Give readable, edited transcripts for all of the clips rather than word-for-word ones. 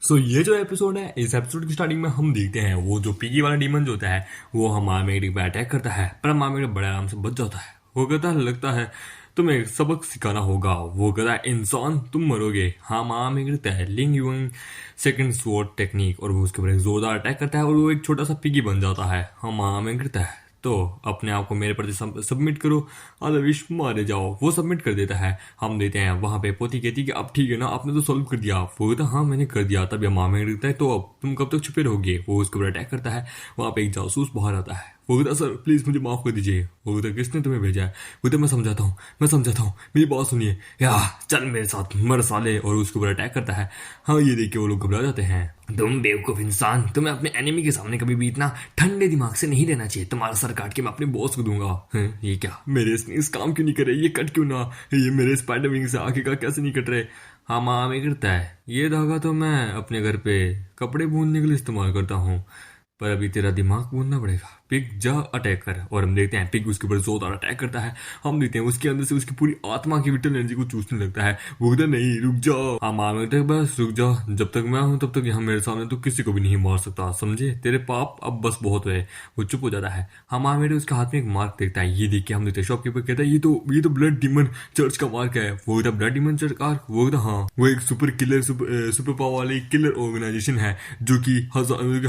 ये जो एपिसोड है, इस एपिसोड की स्टार्टिंग में हम देखते हैं वो जो पिगी वाला डीमन जो होता है वो हमारा मैग्नेटिक पे अटैक करता है, पर हमारा मैग्नेटिक बड़े आराम से बच जाता है। वो कहता है लगता है तुम्हें एक सबक सिखाना होगा। वो कहता है इंसान तुम मरोगे। हाँ माँ में गिरता है लिंग यूंग सेकंड स्वॉर्ड टेक्निक और वो उसके ऊपर एक जोरदार अटैक करता है और वो एक छोटा सा पिगी बन जाता है। हाँ माँ में गिरता है तो अपने आप को मेरे प्रति सबमिट करो, अदरवाइज मारे जाओ। वो सबमिट कर देता है। हम देते हैं वहां पे पोती कहती कि अब ठीक है ना, आपने तो सॉल्व कर दिया। वो कहता हाँ मैंने कर दिया। तब माँ में गिरता है तो अब तुम कब तक छुपे रहोगे। वो उसके ऊपर अटैक करता है। वहां पे एक जासूस बाहर आता है। वो कहता सर प्लीज मुझे माफ कर दीजिए। वो कहता किसने तुम्हें भेजा है। वो कहता मैं समझाता हूँ मेरी बात सुनिए। या चल मेरे साथ मर साले। और उसके ऊपर अटैक करता है। हाँ ये देख के वो लोग घबरा जाते हैं। तुम बेवकूफ इंसान, तुम्हें अपने एनिमी के सामने कभी भी इतना ठंडे दिमाग से नहीं रहना चाहिए। तुम्हारा सर काट के मैं अपने बॉस को दूंगा। ये क्या मेरे इस काम क्यों नहीं कर रहे, ये कट क्यों ना, ये मेरे स्पाइडर विंग से आगे का कैसे नहीं कट रहे। हाँ माँ में गिरता है ये धागा तो मैं अपने घर पे कपड़े बुनने के लिए इस्तेमाल करता हूँ, पर अभी तेरा दिमाग बुनना पड़ेगा। पिग जा अटैक कर। और हम देखते हैं पिग उसके ऊपर जोरदार अटैक करता है। हम देखते हैं उसके अंदर से उसकी पूरी आत्मा की विटल एनर्जी को चूसने लगता है। वो कहता नहीं रुक जाओ। हाँ माँ में बस रुक जाओ, जब तक मैं हूं तब तक यहाँ मेरे सामने तो किसी को भी नहीं मार सकता, समझे, तेरे पाप अब बस बहुत हुए। वो चुप हो जाता है। हाँ माँ मेरे उसके हाथ में एक मार्क देखता है। ये देख के हम देखते हैं शॉपकीपर कहता है ये तो ब्लड डीमन चर्च का मार्क है। वो कहता ब्लड डीमन चर्च का। वो कहता हाँ वो एक सुपर पावर वाली किलर ऑर्गेनाइजेशन है जो कि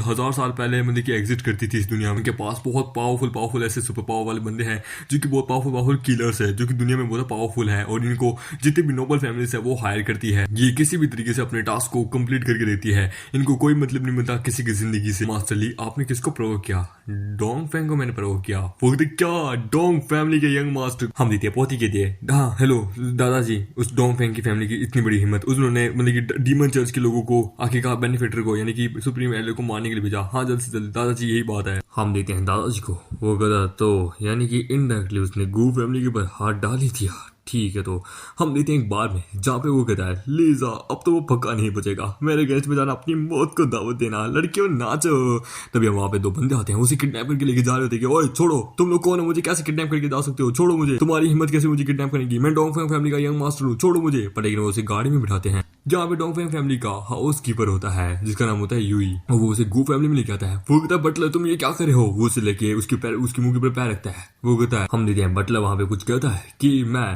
हजार साल पहले मतलब कि एग्जिट करती थी इस दुनिया में। उनके पास बहुत पावरफुल ऐसे सुपर पावर वाले बंदे हैं जो कि बहुत पावरफुल किलर्स है, जो कि दुनिया में बहुत पावरफुल है। और इनको जितने भी नोबल फैमिलीज है वो हायर करती है। ये किसी भी तरीके से अपने टास्क को कंप्लीट करके देती है। इनको कोई मतलब नहीं मिलता किसी की जिंदगी से। मास्टर ली आपने किसको प्रोवोक किया। डोंग फैंग को मैंने प्रोवोक किया। वो कहते क्या डोंग फैमिली के यंग मास्टर। हम देते पोती के दिए। हाँ हेलो दादाजी, उस डोंग फैंग की फैमिली की इतनी बड़ी हिम्मत, उन्होंने मतलब कि डीमन चर्च के लोगों को आखिर का बेनिफिटर को यानी कि सुप्रीम एलियो को मारने के लिए भेजा। हाँ जल्द से जल्द दादाजी यही बात है। हम देते हैं दादाजी को। वो कहता तो यानी कि इनडायरेक्टली उसने गू फैमिली के ऊपर हाथ डाल ही दिया। ठीक है तो हम देते हैं एक बार में जहाँ पे वो कहता है लीजा अब तो वो पक्का नहीं बचेगा, मेरे गेस्ट में जाना अपनी मौत को दावत देना, लड़कियों नाचो। तभी वहां पे दो बंदे आते हैं, उसे किडनैप करके लेके जा रहे होते हैं। ओए छोड़ो, तुम लोग कौन हो, मुझे कैसे किडनैप करके जा सकते हो, छोड़ो मुझे, तुम्हारी हिम्मत कैसे मुझे किडनैप करेगी, मैं डोंग फैंग फैमिली का यंग मास्टर हूँ, छोड़ो मुझे। पर लेकिन वो उसे गाड़ी में बिठाते हैं जहाँ पे डोंग फैंग फैमिली का हाउस कीपर होता है जिसका नाम होता है यूई। और वो उसे गू फैमिली में लेके आता है। वो कहता है बटलर तुम ये क्या कर रहे हो। वो उसे लेके उसके मुंह के ऊपर पैर रखता है। वो कहता है हम देते हैं बटलर वहां पे कुछ कहता है कि मैं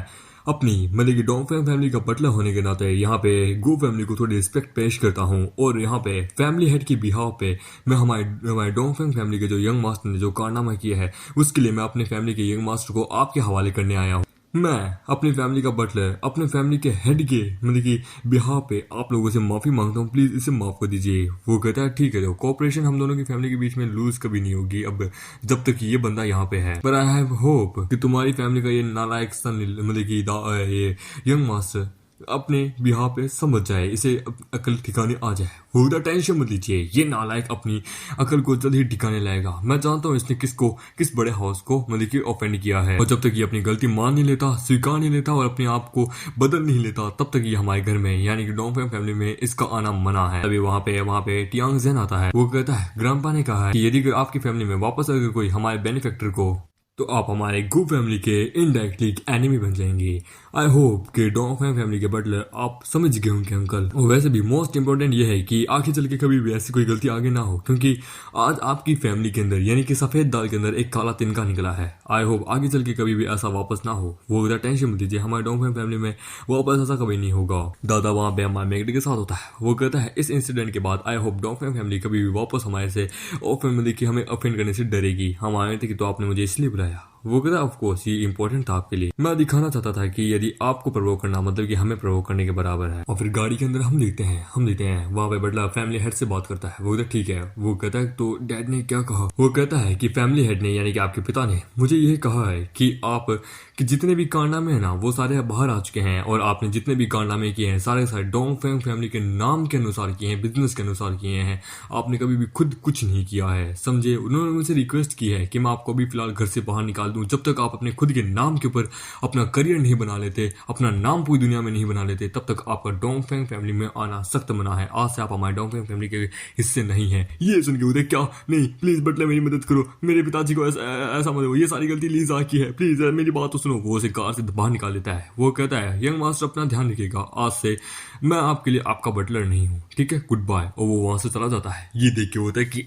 अपनी मतलब कि डोंग फैंग फैमिली का बटलर होने के नाते यहाँ पे गो फैमिली को थोड़ी रिस्पेक्ट पेश करता हूँ। और यहाँ पे फैमिली हेड की बिहाव पे मैं हमारे डोंग फैंग फैमिली के जो यंग मास्टर ने जो कारनामा किया है उसके लिए मैं अपने फैमिली के यंग मास्टर को आपके हवाले करने आया हूँ। मैं अपनी फैमिली का बटलर अपने फैमिली के हेड के मतलब कि बिहाव पे आप लोगों से माफी मांगता हूँ, प्लीज इसे माफ कर दीजिए। वो कहता है ठीक है, तो कोऑपरेशन हम दोनों की फैमिली के बीच में लूज कभी नहीं होगी अब जब तक ये बंदा यहाँ पे है। पर आई हैव होप कि तुम्हारी फैमिली का ये नालायक सन मतलब कि ये यंग मास्टर अपने बिहार पे समझ जाए, इसे अकल ठिकाने आ जाए। वो टेंशन मत लीजिए, ये नालायक अपनी अकल को जल्द ही ठिकाने लाएगा। मैं जानता हूँ इसने किस बड़े हाउस को मतलब कि ऑफेंड किया है, और जब तक ये अपनी गलती मान नहीं लेता, स्वीकार नहीं लेता और अपने आप को बदल नहीं लेता तब तक ये हमारे घर में यानी कि डोंग फैंग फैमिली में इसका आना मना है। अभी वहाँ पे टियांग जेन आता है। वो कहता है ग्रांपा ने कहा है कि यदि आपकी फैमिली में वापस अगर कोई हमारे बेनिफैक्टर को तो आप हमारे गू फैमिली के इनडायरेक्टली एनिमी बन जाएंगे। आई होप कि डोंग फैंग फैमिली के बटलर आप समझ गए होंगे अंकल। और वैसे भी मोस्ट इंपोर्टेंट ये है कि आगे चल के कभी भी ऐसी कोई गलती आगे ना हो, क्योंकि आज आपकी फैमिली के अंदर यानी कि सफेद दाल के अंदर एक काला तिनका निकला है। आई होप आगे चल के कभी भी ऐसा वापस ना हो। वो उधर टेंशन मत लीजिए, हमारे डोंग फैंग फैमिली में वापस ऐसा कभी नहीं होगा। दादा वहाँ पे हमारे मेगडी के साथ होता है। वो कहता है इस इंसिडेंट के बाद I hope Dong Fang family कभी भी वापस हमारे से फैमिली की हमें ऑफेंड करने से डरेगी। हम आए थे कि तो आपने मुझे इसलिए बुलाया। वो कहता है ऑफ कोर्स ये इंपॉर्टेंट था आपके लिए, मैं दिखाना चाहता था कि यदि आपको प्रोवोक करना मतलब कि हमें प्रोवोक करने के बराबर है। और फिर गाड़ी के अंदर हम देखते हैं वहाँ पे बटला फैमिली हेड से बात करता है। वो कहता ठीक है। वो कहता है तो डैड ने क्या कहा। वो कहता है कि फैमिली हेड ने यानी कि आपके पिता ने मुझे ये कहा है कि आप कि जितने भी कारनामे हैं ना वो सारे बाहर आ चुके हैं, और आपने जितने भी कारनामे किए हैं सारे डोंग फैंग फैमिली के नाम के अनुसार किए हैं, बिजनेस के अनुसार किए हैं। आपने कभी भी खुद कुछ नहीं किया है, समझे। उन्होंने मुझसे रिक्वेस्ट की है कि मैं आपको अभी फिलहाल घर से बाहर निकाल दूं जब तक आप अपने खुद के नाम के ऊपर अपना करियर नहीं बना लेते, अपना नाम पूरी दुनिया में नहीं बना लेते, तब तक आपका डोंगफेंग फैमिली में आना सख्त मना है। आज से आप हमारे डोंगफेंग फैमिली के हिस्से नहीं है। ये सुन के उदय क्या नहीं, प्लीज बटलर मेरी मदद करो, मेरे पिताजी को ऐसा मत हो, ये सारी गलती लीजा की है, प्लीज मेरी बात तो सुनो। वो उसे कार से बाहर निकाल देता है। वो कहता है यंग मास्टर अपना ध्यान रखिएगा, आज से मैं आपके लिए आपका बटलर नहीं हूँ, ठीक है, गुड बाय। और वो वहां से चला जाता है। ये देख के होता है कि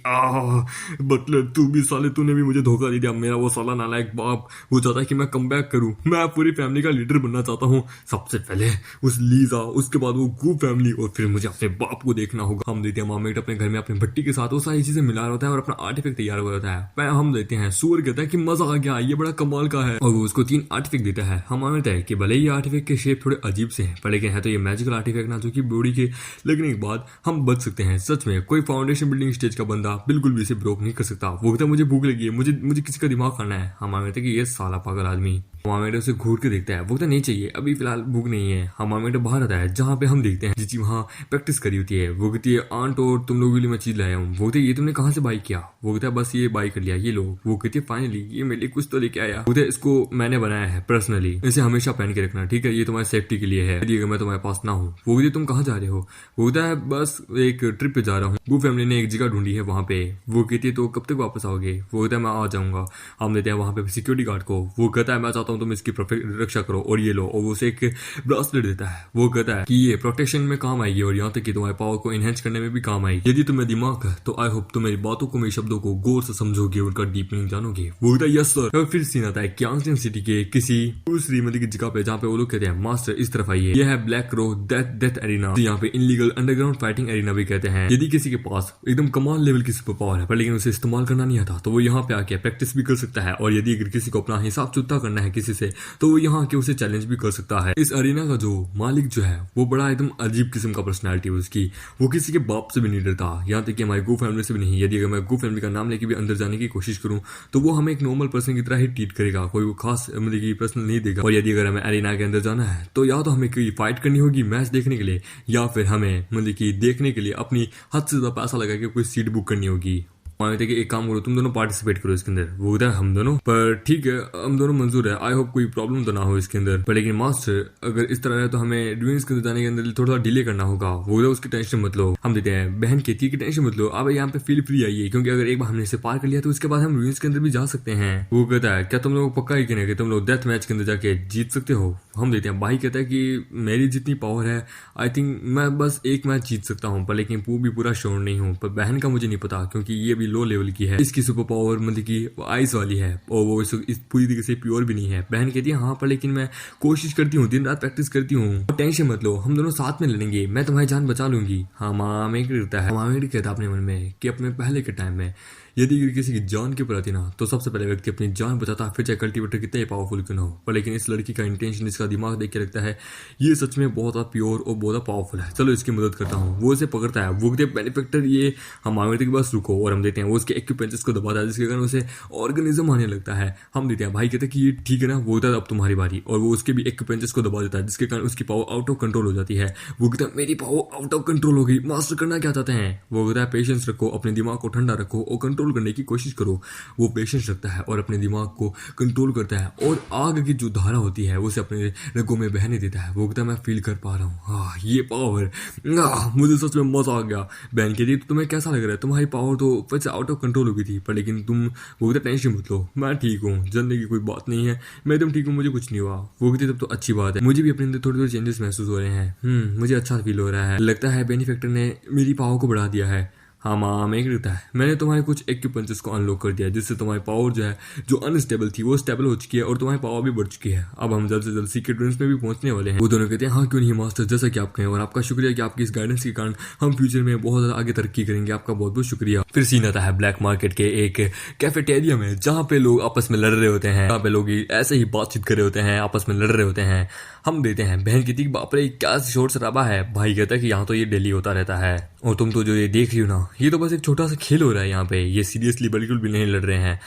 बटलर तू भी साले, तूने भी मुझे धोखा दे दिया। मेरा वो साला नालायक बाप वो चाहता है कि मैं कम बैक करूं, मैं पूरी फैमिली का लीडर बनना चाहता हूँ। सबसे पहले उस लीजा, उसके बाद वो गू फैमिली, और फिर मुझे अपने बाप को देखना होगा। हम देते हैं मामेट अपने घर में अपनी भट्टी के साथ वो सारी चीजें मिला रहा होता है और अपना आर्टिफैक्ट तैयार हो जाता है। हम देते हैं सूअर कहता है कि मजा आ गया, ये बड़ा कमाल का है, और वो उसको 3 आर्टिफैक्ट देता है। हम मानते हैं कि भले ही आर्टिफैक्ट के शेप थोड़े अजीब से हैं, पर लेकिन है तो ये मैजिकल आर्टिफैक्ट ना, जो कि बॉडी के लगने के बाद हम बच सकते हैं। सच में कोई फाउंडेशन बिल्डिंग स्टेज का बंदा बिल्कुल भी इसे ब्रोक नहीं कर सकता। वो कहता है मुझे भूख लगी है, मुझे किसी का दिमाग खाना है। हम मानते हैं कि ये साला पागल आदमी। मामेट उसे घूर के देखता है। वो कहता नहीं चाहिए, अभी फिलहाल भूख नहीं है। हम मामेट बाहर आता है जहाँ पे हम देखते हैं जीजी वहाँ प्रैक्टिस करी होती है। वो कहती है आंट और तुम लोगों के लिए मैं चीज लाया हूँ। वो कहती है ये तुमने कहाँ से बाई किया? वो कहता है बस ये बाई कर लिया, ये लो। वो कहती है फाइनली ये मेरे लिए कुछ तो लेके आया। वो कहता है इसको मैंने बनाया है पर्सनली, इसे हमेशा पहन के रखना, ठीक है, ये तुम्हारी सेफ्टी के लिए है, यदि अगर मैं तुम्हारे पास ना हूँ। वो कहती है तुम कहाँ जा रहे हो? वो कहता है बस एक ट्रिप पे जा रहा हूँ, वो फैमिली ने एक जगह ढूंढी है वहाँ पे। वो कहती है तो कब तक वापस आओगे? वो कहता है मैं आ जाऊंगा। हम देते हैं वहाँ पे सिक्योरिटी गार्ड को। वो कहता है मैं चाहता हूँ तुम इसकी परफेक्ट रक्षा करो, और ये लो, और वो उसे एक ब्रासलेट देता है। वो कहता है कि ये प्रोटेक्शन में काम आएगी और यहाँ तक कि तुम्हारे पावर को एनहेंस करने में भी काम आएगी। यदि तुम्हें दिमाग है तो आई होप तुम मेरी बातों को, मेरे शब्दों को गौर से समझोगे और उनका डीप मीनिंग जानोगे। वो कहता है यस सर। और फिर सीन आता है क्यांगस्टन सिटी के किसी दूसरी मतलब की जगह पे, जहाँ पे वो लोग कहते हैं मास्टर इस तरफ आइए, यह है ब्लैक रो डेथ एरिना, यहाँ पे इनलीगल अंडरग्राउंड फाइटिंग एरिना भी कहते हैं। यदि किसी के पास एकदम कमाल लेवल की सुपर पावर है पर लेकिन उसे इस्तेमाल करना नहीं आता, तो वो यहाँ पे आके प्रैक्टिस भी कर सकता है। और यदि अगर किसी को अपना हिसाब चुकता करना है किसी से, तो वो यहाँ आके उसे चैलेंज भी कर सकता है। इस अरीना का जो मालिक जो है वो बड़ा एकदम अजीब किस्म का पर्सनालिटी है उसकी। वो किसी के बाप से भी नहीं डरता, यहाँ तक कि हमारी गो फैमिली से भी नहीं। यदि अगर मैं गो फैमिली का नाम लेके भी अंदर जाने की कोशिश करूँ तो वो हमें एक नॉर्मल पर्सन की तरह ही ट्रीट करेगा, कोई वो खास मतलब की पर्सनल नहीं देगा। और यदि अगर हमें अरीना के अंदर जाना है तो या तो हमें कोई फाइट करनी होगी मैच देखने के लिए, या फिर हमें मतलब की देखने के लिए अपनी हद से ज्यादा पैसा लगा के कोई सीट बुक करनी होगी। मानते कि एक काम करो, तुम दोनों पार्टिसिपेट करो इसके अंदर। वो उधर हम दोनों, पर ठीक है हम दोनों मंजूर है, आई होप कोई प्रॉब्लम तो ना हो इसके अंदर। पर लेकिन मास्टर अगर इस तरह है तो हमें ड्रीम्स के अंदर जाने के अंदर थोड़ा डिले करना होगा। वो उधर उसकी टेंशन मत लो। हम देते हैं बहन कहती है कि टेंशन मत लो, अब यहाँ पे फील फ्री आइए, क्योंकि अगर एक बार हमने इसे पार कर लिया तो उसके बाद हम ड्रीम्स के अंदर भी जा सकते हैं। वो कहता है क्या तुम लोग पक्का ही कहना कि तुम लोग डेथ मैच के अंदर जाके जीत सकते हो? हम देते हैं भाई कहता है कि मेरी जितनी पावर है आई थिंक मैं बस एक मैच जीत सकता हूँ, पर लेकिन भी पूरा श्योर नहीं हूँ। पर बहन का मुझे नहीं पता, क्योंकि ये भी लो लेवल की है, इसकी सुपर पावर मतलब की आइस वाली है और वो इस पूरी तरीके से प्योर भी नहीं है। बहन कहती है हाँ पर लेकिन मैं कोशिश करती हूँ, दिन रात प्रैक्टिस करती हूँ, टेंशन मत लो, हम दोनों साथ में लड़ेंगे, मैं तुम्हारी जान बचा लूंगी। हाँ मामेट कहता है, मामेट कहता अपने मन में कि अपने पहले के टाइम में यदि किसी की जान के ऊपर आती ना तो सबसे पहले व्यक्ति अपनी जान बचाता, फिर चाहे कल्टीवेटर कितना ही पावरफुल क्यों ना हो। पर लेकिन इस लड़की का इंटेंशन, इसका दिमाग देख के लगता है ये सच में बहुत प्योर और बहुत पावरफुल है, चलो इसकी मदद करता हूँ। वो इसे पकड़ता है, वो कहते बेनिफिक्टर ये हम आमिर के पास रुको, और हम देते हैं वो उसके एक्यूपेंचर्स को दबाता है जिसके कारण उसे ऑर्गेनिज्म आने लगता है। हम देते हैं भाई कहते हैं कि ये ठीक है ना, वो होता है अब तुम्हारी बारी, और वो उसके भी एक्यूपेंचर्स को दबा देता है जिसके कारण उसकी पावर आउट ऑफ कंट्रोल हो जाती है। वो कहता है मेरी पावर आउट ऑफ कंट्रोल हो गई, मास्टर करना क्या चाहते हैं? वो कहता है पेशेंस रखो, अपने दिमाग को ठंडा रखो और कंट्रोल करने की कोशिश करो। वो पेशेंस रखता है और अपने दिमाग को कंट्रोल करता है, और आग की जो धारा होती है उसे अपने रगों में बहने देता है। वो कहता है मैं फील कर पा रहा हूँ, हाँ ये पावर, मुझे सच में मजा आ गया। बहन कहती तो तुम्हें कैसा लग रहा है? तुम्हारी पावर तो फिर से आउट ऑफ कंट्रोल हो गई थी, पर लेकिन तुम, वो कहता टेंशन मत लो, मैं ठीक हूँ, जानने की कोई बात नहीं है, मैं एकदम ठीक हूँ, मुझे कुछ नहीं हुआ। वो कहती तब तो अच्छी बात है, मुझे भी अपने अंदर थोड़े थोड़े चेंजेस महसूस हो रहे हैं, मुझे अच्छा फील हो रहा है, लगता है बेनिफिक्टर ने मेरी पावर को बढ़ा दिया है। हाँ माँ मैं कहता है मैंने तुम्हारे कुछ एक्यूपेंचर्स को अनलॉक कर दिया जिससे तुम्हारी पावर जो है जो अनस्टेबल थी वो स्टेबल हो चुकी है और तुम्हारी पावर भी बढ़ चुकी है। अब हम जल्द से जल्द सीक्रेट रूम्स में भी पहुंचने वाले हैं। वो दोनों कहते हैं हाँ क्यों नहीं मास्टर, जैसा कि आप कहें, और आपका शुक्रिया कि आपकी इस गाइडेंस के कारण हम फ्यूचर में बहुत ज्यादा आगे तरक्की करेंगे, आपका बहुत बहुत शुक्रिया। फिर सीन आता है ब्लैक मार्केट के एक कैफेटेरिया में जहाँ पे लोग आपस में लड़ रहे होते हैं, जहाँ पे लोग ऐसे ही बातचीत कर रहे होते हैं, आपस में लड़ रहे होते हैं। हम देते हैं बहन कहती है बाप रे क्या शोर शराबा है। भाई कहता है कि यहाँ तो ये डेली होता रहता है, और तुम तो जो ये देख रही हो ना ये तो बस एक छोटा सा खेल हो रहा है यहाँ पे, ये सीरियसली बिल्कुल भी नहीं लड़ रहे हैं,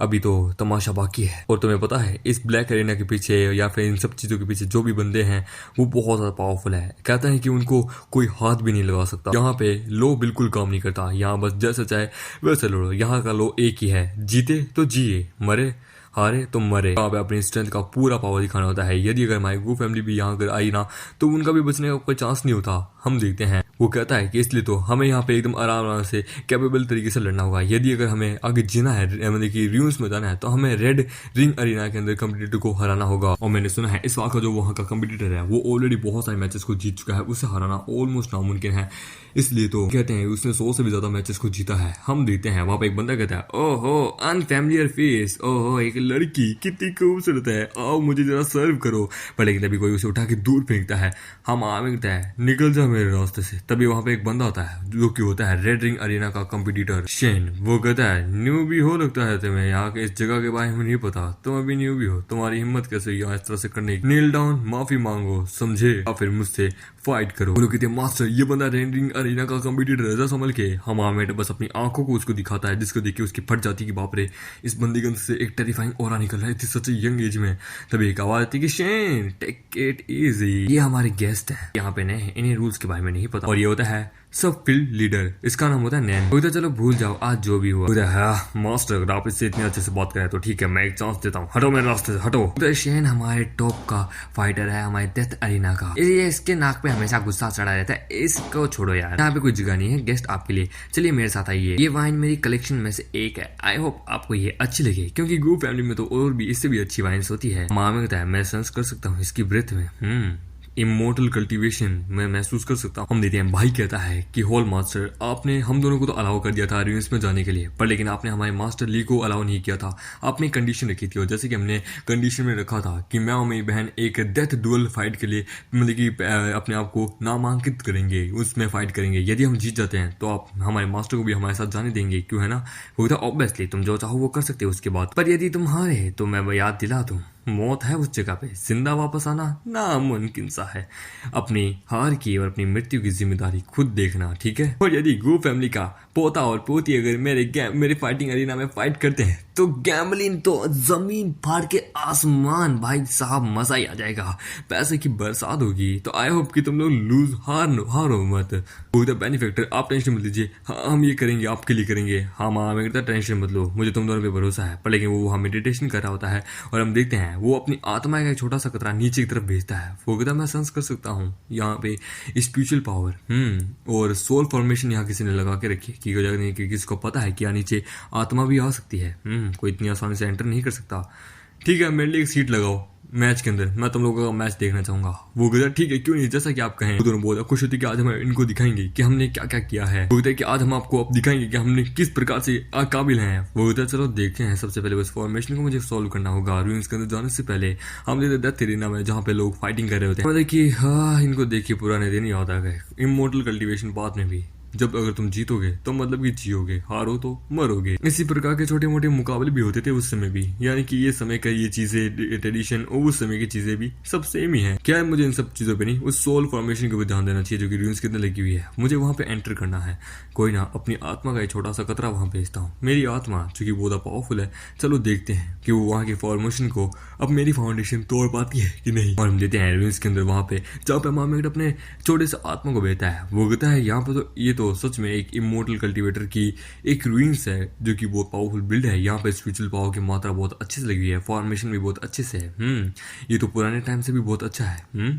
अभी तो तमाशा बाकी है। और तुम्हें पता है इस ब्लैक एरिना के पीछे या फिर इन सब चीजों के पीछे जो भी बंदे हैं वो बहुत ज्यादा पावरफुल है। कहता है कि उनको कोई हाथ भी नहीं लगा सकता, यहाँ पे लो बिल्कुल काम नहीं करता, यहाँ बस जैसे चाहे वैसे लड़ो, यहाँ का लो एक ही है, जीते तो जिए, मरे हारे तो मरे। यहाँ पे अपनी स्ट्रेंथ का पूरा पावर दिखाना होता है। यदि अगर हमारी गो फैमिली भी यहाँ अगर आई ना तो उनका भी बचने का कोई चांस नहीं होता। हम देखते हैं वो कहता है कि इसलिए तो हमें यहाँ पे एकदम आराम से कैपेबल तरीके से लड़ना होगा। यदि अगर हमें आगे जीना है, मतलब कि रूइंस में जाना है, तो हमें रेड रिंग अरीना के अंदर कंपटीटर को हराना होगा। और मैंने सुना है इस बार का जो वहाँ का कंपटीटर है वो ऑलरेडी बहुत सारे मैचेस को जीत चुका है, उसे हराना ऑलमोस्ट नामुमकिन है। इसलिए तो कहते हैं उसने 100 से भी ज्यादा मैचेस को जीता है। हम देखते हैं वहां पे एक बंदा कहता है, ओहो अनफैमिलियर फेस, ओहो एक लड़की कितनी खूबसूरत है, आओ मुझे जरा सर्व करो। पर लेकिन तभी कोई उसे उठा के दूर फेंकता है। हम आमिरता है निकल जा मेरे रास्ते से। तभी वहां पे एक बंदा आता है जो कि होता है रेड रिंग अरीना का कंपटीटर शेन। वो कहता है न्यू भी हो लगता है तुम्हें, यहाँ के इस जगह के बारे में नहीं पता, तुम अभी न्यू भी हो, तुम्हारी हिम्मत कैसे हुई यहाँ इस तरह से करने की, नील डाउन माफी मांगो समझे या फिर मुझसे फाइट करो। लोग कहते हैं मास्टर ये बंदा रेड रिंग अरीना का कंपटीटर है, संभल के। हम आमिर बस अपनी आंखों को उसको दिखाता है, जिसको देख के उसकी फट जाती है कि बाप रे इस बंदी के अंदर से एक टेरिफाइंग ऑरा निकल रहा है इतनी सच यंग एज में। तभी एक आवाज आती है कि शेन टेक इट इजी, ये हमारे गेस्ट है यहाँ पे, नए इन्हें रूल्स के बारे में नहीं पता। और ये होता है सब फील्ड लीडर, इसका नाम होता है नैन। तो चलो भूल जाओ आज जो भी हुआ। मास्टर अगर आप इससे इतने अच्छे से बात करें तो ठीक है, मैं एक चांस देता हूँ, हटो मेरे रास्ते से हटो। तो शेन हमारे टॉप का फाइटर है, हमारे डेथ अरीना का, ये इसके नाक पे हमेशा गुस्सा चढ़ा रहता है, इसको छोड़ो यार, यहाँ पे कोई जगह नहीं है गेस्ट आपके लिए, चलिए मेरे साथ आइए। ये वाइन मेरी कलेक्शन में से एक है, आई होप आपको ये अच्छी लगे, क्योंकि गो फैमिली में तो और भी इससे भी अच्छी वाइन्स होती है। मामा कहता है मैं सेंस कर सकता हूँ इसकी ब्रेथ में, इमोर्टल कल्टीवेशन मैं महसूस कर सकता हूँ। हम देते हैं भाई कहता है कि होल मास्टर आपने हम दोनों को तो अलाउ कर दिया था रूइंस में जाने के लिए, पर लेकिन आपने हमारे मास्टर ली को अलाउ नहीं किया था। आपने कंडीशन रखी थी, और जैसे कि हमने कंडीशन में रखा था कि मैं और मेरी बहन एक डेथ डुअल फाइट के लिए मतलब कि अपने आप को नामांकित करेंगे, उसमें फाइट करेंगे। यदि हम जीत जाते हैं तो आप हमारे मास्टर को भी हमारे साथ जाने देंगे, क्यों है ना। वो था ऑब्वियसली तुम जो चाहो वो कर सकते हो उसके बाद, पर यदि तुम हारे तो मैं वो याद दिला दूं मौत है उस जगह पे, जिंदा वापस आना नामुमकिन सा है। अपनी हार की और अपनी मृत्यु की जिम्मेदारी खुद देखना, ठीक है। और यदि गो फैमिली का पोता और पोती अगर मेरे फाइटिंग अरीना में फाइट करते हैं तो गैमलिन तो जमीन फाड़ के आसमान, भाई साहब मजा ही आ जाएगा, पैसे की बरसात होगी। तो आई होप कि तुम लोग हारो मत। बेनिफिक्टर आप टेंशन मत लीजिए, हम ये करेंगे आपके लिए करेंगे। हाँ मैं कहता टेंशन मत लो, मुझे तुम दोनों पे भरोसा है। पर लेकिन वो वहाँ मेडिटेशन कर रहा होता है और हम देखते हैं वो अपनी आत्मा का एक छोटा सा कतरा नीचे की तरफ भेजता है। वो कहता मैं सेंस कर सकता हूँ यहाँ पे स्पिरिचुअल पावर और सोल फॉर्मेशन यहाँ किसी ने लगा के रखी कि किसी को पता है कि यहाँ नीचे आत्मा भी आ सकती है। कोई इतनी आसानी से एंटर नहीं कर सकता। ठीक है मेरे लिए एक सीट लगाओ मैच के अंदर, मैं तुम लोगों का मैच देखना चाहूंगा। वो कहता है ठीक है क्यों नहीं, जैसा कि आप कहें। वो दोनों बहुत खुश होती कि आज हम इनको दिखाएंगे कि हमने क्या क्या किया है। वो कहता है कि आज हम आपको अब दिखाएंगे कि हमने किस प्रकार से काबिल हैं। वो कहता है चलो देखते हैं, सबसे पहले उस फॉर्मेशन को मुझे सॉल्व करना होगा। रूइंस के अंदर जाने से पहले हम देखते डेथ एरिना में जहाँ पे लोग फाइटिंग कर रहे होते हैं। देखिए हाँ इनको देखिए पुराने दिन याद आ गए। इमोर्टल कल्टीवेशन बाद में भी जब अगर तुम जीतोगे तो मतलब कि जियोगे, हारो तो मरोगे। इसी प्रकार के छोटे मोटे मुकाबले भी होते थे उस समय भी, यानी कि ये समय का ये चीजें ट्रेडिशन और उस समय की चीजें भी सब सेम ही है। क्या है मुझे इन सब चीजों पे नहीं, उस सोल फॉर्मेशन को भी ध्यान देना चाहिए जो कि रूइंस के अंदर लगी हुई है। मुझे वहां पे एंटर करना है, कोई ना अपनी आत्मा का एक छोटा सा कतरा वहां भेजता हूँ। मेरी आत्मा चूंकि बहुत पावरफुल है, चलो देखते हैं कि वो वहां के फॉर्मेशन को अब मेरी फाउंडेशन तोड़ पाती है कि नहीं। और हम देते हैं रूइंस के अंदर वहां पे जहाँ पे मामेट अपने छोटे से आत्मा को भेजता है। वो कहता है यहाँ पे तो ये तो सच में एक इमोर्टल कल्टीवेटर की एक रूइंस है जो कि बहुत पावरफुल बिल्ड है। यहाँ पे स्पिरिचुअल पावर की मात्रा बहुत अच्छे से लगी हुई है, फॉर्मेशन भी बहुत अच्छे से है। ये तो पुराने टाइम से भी बहुत अच्छा है।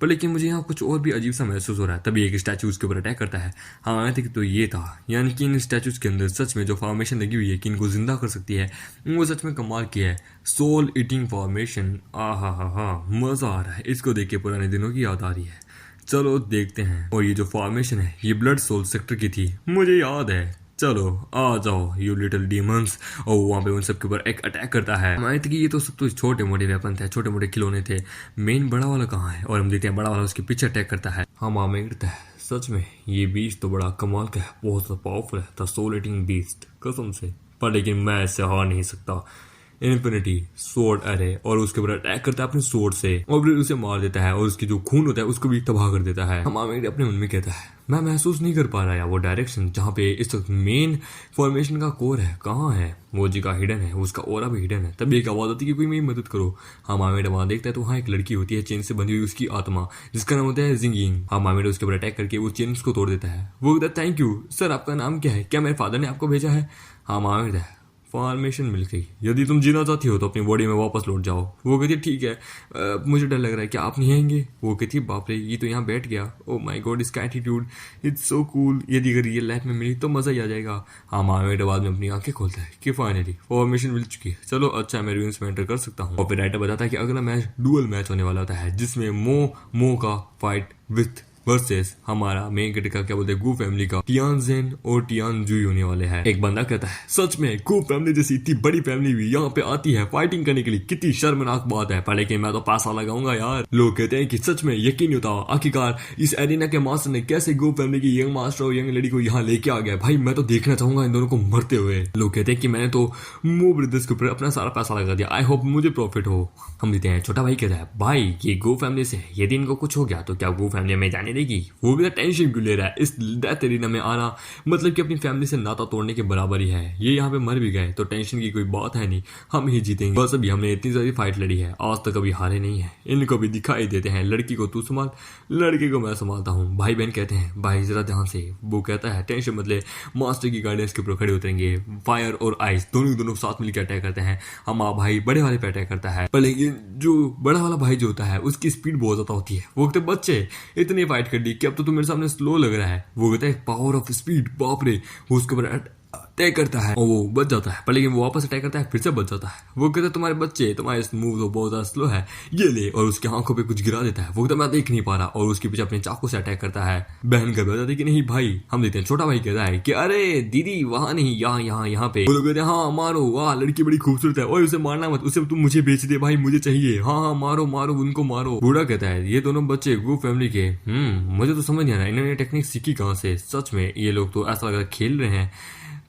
पर लेकिन मुझे यहाँ कुछ और भी अजीब सा महसूस हो रहा है। तभी एक स्टैचू उसके ऊपर अटैक करता है। हाँ आए थे कि तो ये था, यानी कि इन स्टैचूज के अंदर सच में जो फॉर्मेशन लगी हुई है कि इनको जिंदा कर सकती है, वो सच में कमाल की है। सोल ईटिंग फॉर्मेशन, हा मजा आ रहा है, इसको देख के पुराने दिनों की याद आ रही है। चलो देखते हैं। और ये जो फॉर्मेशन है ये ब्लड सोल सेक्टर की थी, मुझे याद है। चलो आ जाओ यू लिटिल डीमंस। और वहाँ पे उन सब के ऊपर एक अटैक करता है। हमारे तक ये तो सब तो छोटे मोटे वेपन थे, छोटे मोटे खिलौने थे, मेन बड़ा वाला कहाँ है। और हम देखते हैं बड़ा वाला उसके पीछे अटैक करता है। हाँ मामे गिरता है, सच में ये बीस्ट तो बड़ा कमाल का है, बहुत पावरफुल है, द सोल ईटिंग बीस्ट कसम से। पर लेकिन मैं इससे हार नहीं सकता। इन्फिनिटी स्वॉर्ड अरे, और उसके ऊपर अटैक करता है अपने स्वॉर्ड से और फिर उसे मार देता है और उसकी जो खून होता है उसको भी तबाह कर देता है। हम अपने मन में कहता है मैं महसूस नहीं कर पा रहा है वो डायरेक्शन जहाँ पे इस वक्त मेन फॉर्मेशन का कोर है, कहाँ है वो जगह हिडन है, उसका ओरा भी हिडन है। तभी एक आवाज आती है कि कोई मेरी मदद करो। हम आमिर वहां देखता है तो वहाँ एक लड़की होती है चेन से बंधी हुई, उसकी आत्मा जिसका नाम होता है जिंगिंग। हम आमिर उसके ऊपर अटैक करके वो चेन को तोड़ देता है। वो कहता है थैंक यू सर, आपका नाम क्या है, क्या मेरे फादर ने आपको भेजा है। हम आमिर फॉर्मेशन मिल गई, यदि तुम जीना चाहती हो तो अपनी बॉडी में वापस लौट जाओ। वो कहती है ठीक है, मुझे डर लग रहा है कि आप नहीं आएंगे। वो कहती है बाप रे, ये तो यहाँ बैठ गया, ओ माय गॉड इसका एटीट्यूड, इट्स सो कूल, यदि अगर रियल लाइफ में मिली तो मजा ही आ जाएगा। हाँ मामेट बाद में अपनी आंखें खोलता है कि फाइनली फॉर्मेशन मिल चुकी है, चलो अच्छा मैं रूम्स में एंटर कर सकता हूँ। और फिर राइटर बताता है कि अगला मैच डुअल मैच होने वाला होता है, जिसमें मो का फाइट विथ वर्सेस हमारा मेन कैरेक्टर का क्या बोलते हैं गू फैमिली का टियानजेन और टियानजुई होने वाले हैं। एक बंदा कहता है सच में गू फैमिली जैसी इतनी बड़ी फैमिली भी यहाँ पे आती है फाइटिंग करने के लिए, कितनी शर्मनाक बात है, पर लेकिन मैं तो पैसा लगाऊंगा यार। लोग कहते हैं कि सच में यकीन नहीं होता आखिरकार इस एरिना के मास्टर ने कैसे गू फैमिली की यंग मास्टर और यंग लेडी को यहाँ लेके आ गया। भाई मैं तो देखना चाहूंगा इन दोनों को मरते हुए। लोग कहते हैं कि मैंने तो मो ब्रदर्स के ऊपर अपना सारा पैसा लगा दिया, आई होप मुझे प्रॉफिट हो। हम देते हैं छोटा भाई कहता है भाई ये गो फैमिली से यदि इनको कुछ हो गया तो क्या गो फैमिली में जाने देगी। वो भी टेंशन क्यों ले रहा है, इस डेथ एरिना में आना मतलब कि अपनी फैमिली से नाता तोड़ने के बराबर ही है। ये यहाँ पे मर भी गए तो टेंशन की कोई बात है नहीं, हम ही जीतेंगे। बस अभी हमने इतनी सारी फाइट लड़ी है, आज तक कभी हारे नहीं है। इनको भी दिखाई देते हैं, लड़की को तू संभाल, लड़के को मैं संभालता हूँ। भाई बहन कहते हैं भाई जरा ध्यान से। वो कहता है टेंशन मतलब मास्टर की गाइडेंस के ऊपर खड़े उतरेंगे। फायर और आइस दोनों साथ मिलकर अटैक करते हैं। हमारा भाई बड़े वाले पे अटैक करता है, पर लेकिन जो बड़ा वाला भाई जो होता है उसकी स्पीड बहुत ज्यादा होती है। वो कहते बच्चे इतनी फाइट कर दी कि अब तो मेरे सामने स्लो लग रहा है। वो कहता है पावर ऑफ स्पीड, बाप रे। वो उसके ऊपर अटैक करता है और वो बच जाता है, पर लेकिन वो वापस अटैक करता है, फिर से बच जाता है। वो कहता है तुम्हारे बच्चे तुम्हारे मूव तो बहुत ज्यादा स्लो है, ये ले, और उसकी आंखों पे कुछ गिरा देता है। वो कहता है मैं देख नहीं पा रहा, और उसके पीछे अपने चाकू से अटैक करता है। बहन का बताती है कि नहीं भाई। हम देखते हैं छोटा भाई कहता है कि अरे दीदी वहां नहीं, यहाँ पे। वो लोग कहते हैं हाँ मारो, वाह लड़की बड़ी खूबसूरत है, और उसे मारना मत, उसे तुम मुझे बेच दे भाई, मुझे चाहिए। हाँ मारो उनको मारो। बूढ़ा कहता है ये दोनों बच्चे गू फैमिली के मुझे तो समझ नहीं आ रहा इन्होंने टेक्निक सीखी कहाँ से। सच में ये लोग तो ऐसा लग रहा है खेल रहे हैं,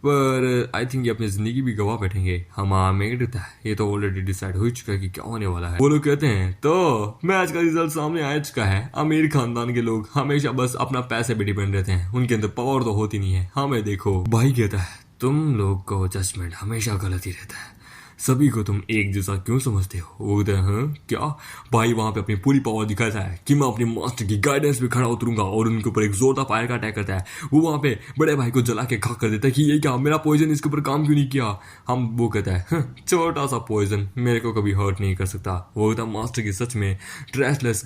पर आई थिंक ये अपनी जिंदगी भी गवा बैठेंगे। हमें देता है ये तो ऑलरेडी डिसाइड हो चुका है कि क्या होने वाला है। वो लोग कहते हैं तो मैच का रिजल्ट सामने आ चुका है। अमीर खानदान के लोग हमेशा बस अपना पैसे पे डिपेंड रहते हैं, उनके अंदर पावर तो होती नहीं है। हमें देखो भाई कहता है तुम लोग को जजमेंट हमेशा गलत ही रहता है, सभी को तुम एक जैसा क्यों समझते हो। वो कहते हैं क्या भाई वहां पे अपनी पूरी पावर दिखाता है कि मैं अपनी मास्टर की गाइडेंस पे खड़ा उतरूंगा, और उनके ऊपर एक जोरदार फायर का अटैक करता है। वो वहां पे बड़े भाई को जला के खाक कर देता है कि ये क्या मेरा पॉइजन इसके ऊपर काम क्यों नहीं किया। हम वो कहता है छोटा सा पॉइजन मेरे को कभी हर्ट नहीं कर सकता। वो कहता मास्टर की सच में ट्रैशलेस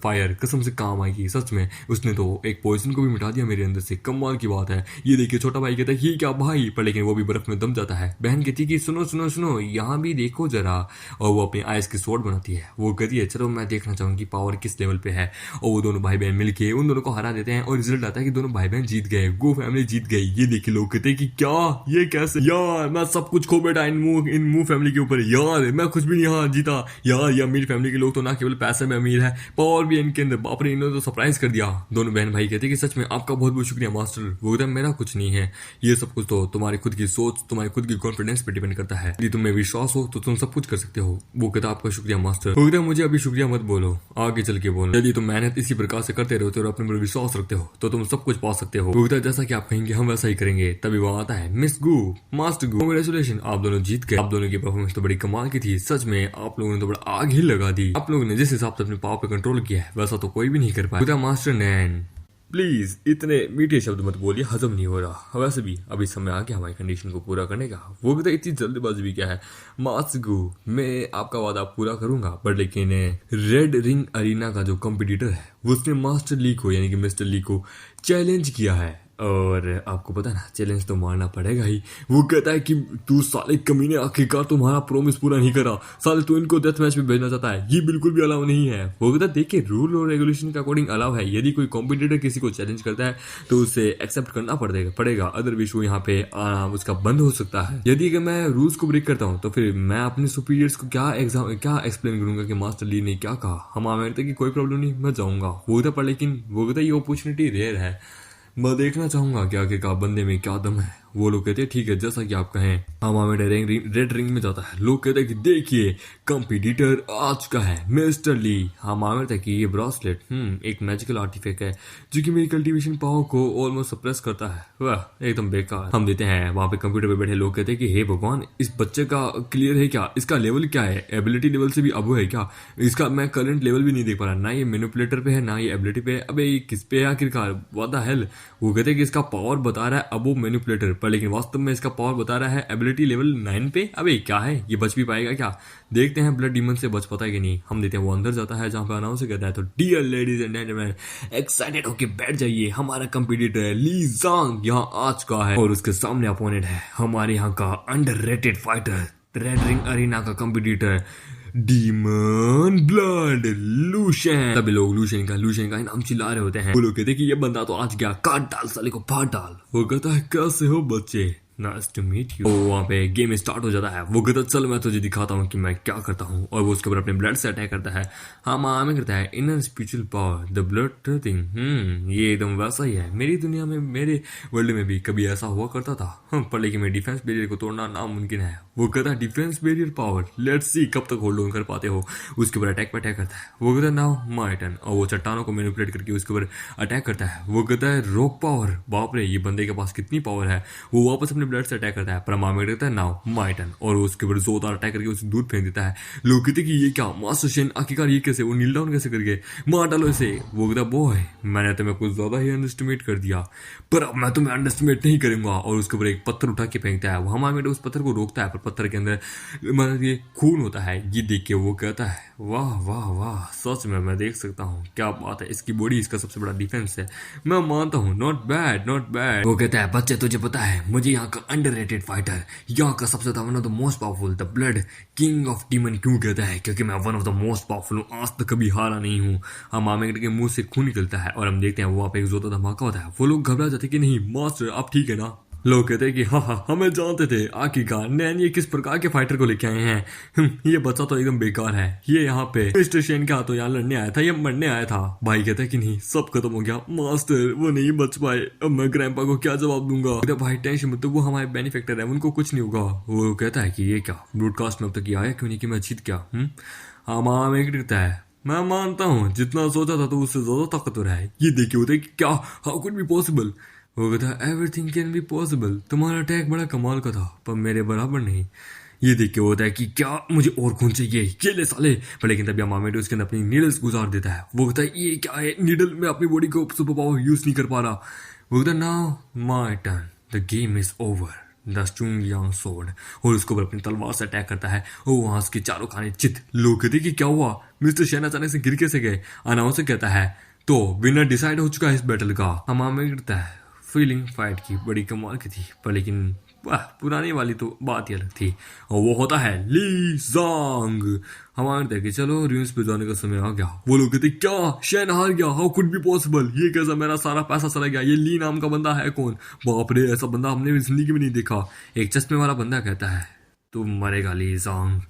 फायर कसम से काम आएगी, सच में उसने तो एक पॉइजन को भी मिटा दिया मेरे अंदर से, कमाल की बात है। ये देखिए छोटा भाई कहता है ये क्या भाई, पर लेकिन वो भी बर्फ में दम जाता है। बहन कहती है कि सुनो सुनो सुनो यहाँ भी देखो जरा, और वो अपनी आइस की स्वॉर्ड बनाती है। वो कहती है चलो मैं देखना चाहूंगी पावर किस लेवल पे है, और वो दोनों भाई बहन मिलके उन दोनों को हरा देते हैं, और रिजल्ट आता है कि दोनों भाई बहन जीत गए, गो फैमिली जीत गई। ये देखिए लोग कहते हैं कि क्या ये कैसे, यार मैं सब कुछ खो बैठा इन मू फैमिली के ऊपर, यार मैं कुछ भी नहीं यहाँ जीता। यार ये अमीर फैमिली के लोग तो ना केवल पैसे में अमीर है, पावर भी इनके अंदर, बाप रे इन्होंने तो सरप्राइज कर दिया। दोनों बहन भाई कहते हैं कि सच में आपका बहुत बहुत शुक्रिया मास्टर। वो कहता है मेरा कुछ नहीं है, ये सब कुछ तो तुम्हारी खुद की सोच, तुम्हारी खुद की कॉन्फिडेंस पे डिपेंड करता है। यदि तुम्हें विश्वास हो तो तुम सब कुछ कर सकते हो। वो कहता आपका शुक्रिया मास्टर। वो कहता मुझे अभी शुक्रिया मत बोलो, आगे चल के बोलो। यदि तुम मेहनत इसी प्रकार से करते रहते हो और अपने पर विश्वास रखते हो तो तुम सब कुछ पा सकते हो। वो कहता जैसा कि आप कहेंगे हम वैसा ही करेंगे। तभी वहां आता है मिस गू, मास्टर गू, कांग्रेचुलेशन आप दोनों जीत गए। आप दोनों की परफॉर्मेंस तो बड़ी कमाल की थी, सच में आप लोगों ने तो बड़ा आग ही लगा दी। आप लोगों ने जिस हिसाब से अपने पावर पे कंट्रोल किया है वैसा तो कोई भी नहीं कर पाया। मास्टर नैन प्लीज इतने मीठे शब्द मत बोलिए, हजम नहीं हो रहा। वैसे भी अभी समय आ गया हमारी कंडीशन को पूरा करने का। वो कहता इतनी जल्दबाजी भी क्या है मास्गू, मैं आपका वादा पूरा करूंगा, बट लेकिन रेड रिंग अरीना का जो कॉम्पिटिटर है उसने मास्टर ली को यानी कि मिस्टर ली को चैलेंज किया है, और आपको पता ना चैलेंज तो मारना पड़ेगा ही। वो कहता है कि तू साले कमीने आखिरकार तुम्हारा प्रॉमिस पूरा नहीं करा, साले तू इनको डेथ मैच में भेजना चाहता है, ये बिल्कुल भी अलाउ नहीं है। वो कहता है देखिए रूल और रेगुलेशन के अकॉर्डिंग अलाउ है, यदि कोई कॉम्पिटिटर किसी को चैलेंज करता है तो उसे एक्सेप्ट करना पड़ेगा, अदरवाइज वो यहाँ पे आना उसका बंद हो सकता है। यदि अगर मैं रूल्स को ब्रेक करता हूँ तो फिर मैं अपने सुपीरियर्स को क्या एक्सप्लेन करूंगा कि मास्टर ली ने क्या कहा। हम मेरे की कोई प्रॉब्लम नहीं, मैं जाऊंगा। वो कहता पर लेकिन वो कहता ये अपॉर्चुनिटी रेयर है, मैं देखना चाहूंगा कि आखिरकार बंदे में क्या दम है। वो लोग कहते हैं ठीक है जैसा कि आप कहें। हम रेड रिंग में जाता है। लोग कहते हैं कि देखिए कंपटीटर आ चुका है मिस्टर ली। हम कहते हैं कि ये ब्रासलेट एक मैजिकल आर्टिफैक्ट है जो कि मेरी कल्टीवेशन पावर को ऑलमोस्ट सप्रेस करता है, वाह एकदम बेकार। हम देते हैं वहां पे कंप्यूटर पे बैठे लोग कहते हैं कि हे भगवान इस बच्चे का क्लियर है क्या, इसका लेवल क्या है, एबिलिटी लेवल से भी अबो है क्या, इसका मैं करंट लेवल भी नहीं देख पा रहा, ना ये मैनिपुलेटर पे है ना ये एबिलिटी पे है, अबे ये किस पे है आखिरकार, व्हाट द हेल। वो कहते हैं कि इसका पावर बता रहा है अबो मैनिपुलेटर पर, लेकिन वास्तव में इसका पावर बता रहा है एबिलिटी एबिलिटी लेवल 9 पे। अबे क्या है, ये बच भी पाएगा क्या? देखते हैं ब्लड डीमन से बच पाता है कि नहीं। हम देखते हैं वो अंदर जाता है जहां पे अनाउंस कहता है। तो dear ladies and gentleman, excited होके बैठ जाइए, हमारा कंपटीटर है ली ज़ांग यहाँ आ चुका है और उसके सामने अपोनेंट है हमारे यहाँ का underrated fighter, red ring arena का कंपटीटर डीमन ब्लड लूशन। सभी लोग लूशन का नाम चिल्ला रहे होते हैं। वो लोग कहते हैं कि ये बंदा तो आज गया, काट डाल साले को, फाड़ डाल। वो कहता है कैसे हो बच्चे, नाइस टू मीट यू। वहाँ पे गेम स्टार्ट हो जाता है। वो कहता चल मैं तुझे दिखाता हूँ कि मैं क्या करता हूँ, और वो उसके ऊपर अपने ब्लड से अटैक करता है। हाँ माँ में करता है inner spiritual power the blood thing. ये एकदम वैसा ही है। मेरी दुनिया में, मेरे वर्ल्ड में भी कभी ऐसा हुआ करता था, पर लेकिन मेरे डिफेंस बैरियर को तोड़ना नामुमकिन है। वो कहता है defence barrier power, let's see कब तक होल्ड ऑन कर पाते हो। उसके ऊपर अटैक करता है। वो कहता है नाउ माय टर्न, और वो चट्टानों को मैनिपुलेट करके उसके ऊपर अटैक करता है। वो कहता है रॉक पावर, बाप रे ये बंदे के पास कितनी पावर है। वो वापस अपने ब्लड से अटैक करता है। पर मामे कहता है नाउ माय टर्न, और उसके ऊपर जोरदार अटैक करके उसे दूर फेंक देता है। लोग कहते कि ये क्या मास्टर शेन, आखिरकार ये कैसे, वो नील डाउन कैसे करके, मार डालो इसे। वो कहता बॉय मैंने तुम्हें कुछ ज्यादा ही अंडरस्टिमेट कर दिया, पर अब मैं तुम्हें अंडरस्टिमेट नहीं करूंगा। और उसके ऊपर एक पत्थर उठा के फेंकता है। वो हमारे उस पत्थर को रोकता है, पर पत्थर के अंदर मतलब ये खून होता है। ये देख के वो कहता है वाह वाह वाह, सच में मैं देख सकता हूँ, क्या बात है, इसकी बॉडी इसका सबसे बड़ा डिफेंस है, मैं मानता हूँ, नॉट बैड नॉट बैड। वो कहता है बच्चे तुझे पता है मुझे यहाँ का अंडररेटेड फाइटर, यहाँ का सबसे one of the most powerful, the blood king of demon क्यों कहता है? क्योंकि मैं one of the most powerful हूँ, आज तक कभी हारा नहीं हूँ। हम मामे के मुंह से खून निकलता है और हम देखते हैं वहाँ पे एक जोरदार धमाका होता है। वो लोग घबरा जाते कि नहीं मास्टर आप ठीक है ना। लोग कहते हैं कि हाँ हमें जानते थे आखिरकार नैन ये किस प्रकार के फाइटर को लेके आए हैं। ये बच्चा तो एकदम बेकार है, ये यहाँ पे मिस्टर शेन के हाथों यहाँ लड़ने आया था, ये मरने आया था। भाई कहता है कि नहीं सब खत्म हो गया मास्टर, वो नहीं बच पाए, अब मैं ग्रैंपा को क्या जवाब दूंगा। कहता भाई टेंशन मत, वो हमारे बेनिफिक्टर है, उनको कुछ नहीं होगा। वो कहता है कि ये क्या ब्रॉडकास्ट में अब तक ये आया क्यों नहीं कि मैं जीत गया। हाँ में कहता है मैं मानता हूँ जितना सोचा था तो उससे ज्यादा ताकतवर है। ये देखिए होता है कि क्या, हाउ कुड बी पॉसिबल। वो कहता है एवरीथिंग कैन बी पॉसिबल, तुम्हारा अटैक बड़ा कमाल का था पर मेरे बराबर नहीं। ये देख के होता है कि क्या मुझे और खून चाहिए, ये ले साले। पर लेकिन तभी मामेडो उसके अंदर अपनी नीडल्स गुजार देता है। वो कहता है ये क्या है नीडल, मैं अपनी बॉडी को सुपर पावर यूज नहीं कर पा रहा। वो कहता है now my turn, the game is over, the strong young sword, और उसको अपनी तलवार से अटैक करता है। और वहां उसके चारों खाने चित। लोग कहते कि क्या हुआ, मिस्टर शेन अचानक से गिर कैसे गए। अनाउंसर कहता है तो विनर डिसाइड हो चुका है इस बैटल का। हमामे गिरता है फीलिंग फाइट की बड़ी कमाल की थी, पर लेकिन वाह पुरानी वाली तो बात ही अलग थी। और वो होता है ली ज़ांग। हमारे देखिए चलो रियून्स पे जाने का समय आ गया। वो लोग कहते क्या शेन हार गया, हाउ कुड बी पॉसिबल, ये कैसा, मेरा सारा पैसा चला गया, ये ली नाम का बंदा है कौन, बाप रे ऐसा बंदा हमने जिंदगी में नहीं देखा। एक चश्मे वाला बंदा कहता है तुम मरेगा ली ज़ांग।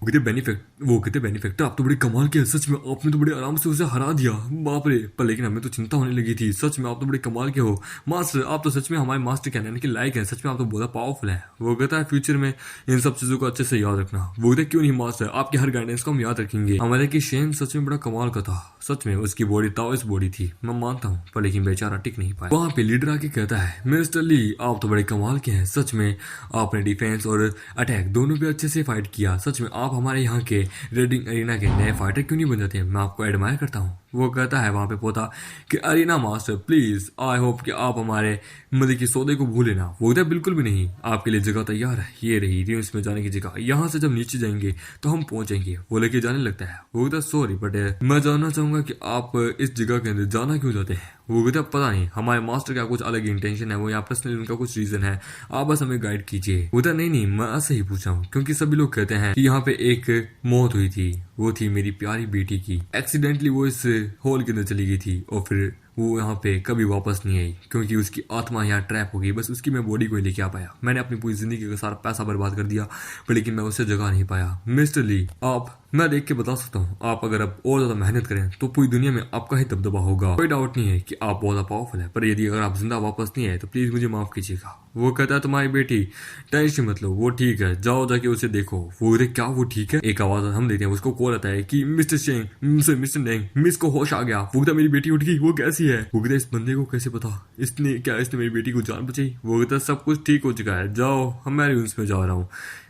वो कहते बेनिफिक्टर आप तो बड़े कमाल के, सच में आपने तो बड़े आराम से उसे हरा दिया, बाप रे। पर लेकिन हमें तो चिंता होने लगी थी, सच में आप तो बड़े कमाल के हो मास्टर, आप तो सच में हमारे मास्टर कहने के लायक है, सच में आप तो बहुत पावरफुल है। वो कहता है फ्यूचर में इन सब चीजों को अच्छे से याद रखना। वो कहते क्यों नहीं मास्टर, आपकी हर गाइडेंस को हम याद रखेंगे। हमारे की शेन सच में बड़ा कमाल का था, सच में उसकी बॉडी ताओइस्ट बॉडी थी, मैं मानता हूँ, पर लेकिन बेचारा टिक नहीं पाया। वहां पे लीडर आके कहता है मिस्टर ली आप तो बड़े कमाल के हैं, सच में आपने डिफेंस और अटैक दोनों पे अच्छे से फाइट किया, सच में आप हमारे यहाँ के रेडिंग अरीना के नए फाइटर क्यों नहीं बन जाते, मैं आपको एडमायर करता हूँ। वो कहता है वहां पे पोता कि arena master please I hope कि आप हमारे मतलब की सौदे को भूले ना। वो कहता बिल्कुल भी नहीं, आपके लिए जगह तैयार है, ये रही रिम्स में जाने की जगह, यहाँ से जब नीचे जाएंगे तो हम पहुंचेंगे। वो लेके जाने लगता है। वो कहता सॉरी बट मैं जानना चाहूंगा कि आप इस जगह के अंदर जाना क्यों चाहते हैं। वो कहता पता नहीं, हमारे मास्टर का कुछ अलग इंटेंशन है, वो यहाँ पर्सनली उनका कुछ रीजन है, आप बस हमें गाइड कीजिए। वो कहता नहीं मैं ऐसे ही पूछा हूँ क्योंकि सभी लोग कहते हैं कि यहाँ पे एक मौत हुई थी, वो थी मेरी प्यारी बेटी की, एक्सीडेंटली वो इस होल के अंदर चली गई थी और फिर वो यहाँ पे कभी वापस नहीं आई क्योंकि उसकी आत्मा यहाँ ट्रैप हो गई, बस उसकी मैं बॉडी को ही लेके आ पाया। मैंने अपनी पूरी जिंदगी का सारा पैसा बर्बाद कर दिया पर लेकिन मैं उससे जगह नहीं पाया। मिस्टर ली आप, मैं देख के बता सकता हूँ, आप अगर अब और ज्यादा मेहनत करें तो पूरी दुनिया में आपका ही दबदबा होगा। कोई डाउट नहीं है कि आप बहुत पावरफुल है, पर यदि अगर आप जिंदा वापस नहीं आए तो प्लीज मुझे माफ कीजिएगा। वो कहता है तुम्हारी बेटी टेंशन मत लो, वो ठीक है, जाओ जाके उसे देखो। वो क्या वो ठीक है, एक आवाज हम देते हैं, उसको कॉल आता है कि मिस्टर शेंग मिस्टर डेंग मिस को होश आ गया। वो कहता मेरी बेटी उठ गई, वो कैसी है। वो कहता इस बंदे को कैसे पता, इसने मेरी बेटी को जान बचाई। वो कहता सब कुछ ठीक हो चुका है, जाओ मैं रूम्स में जा रहा हूँ।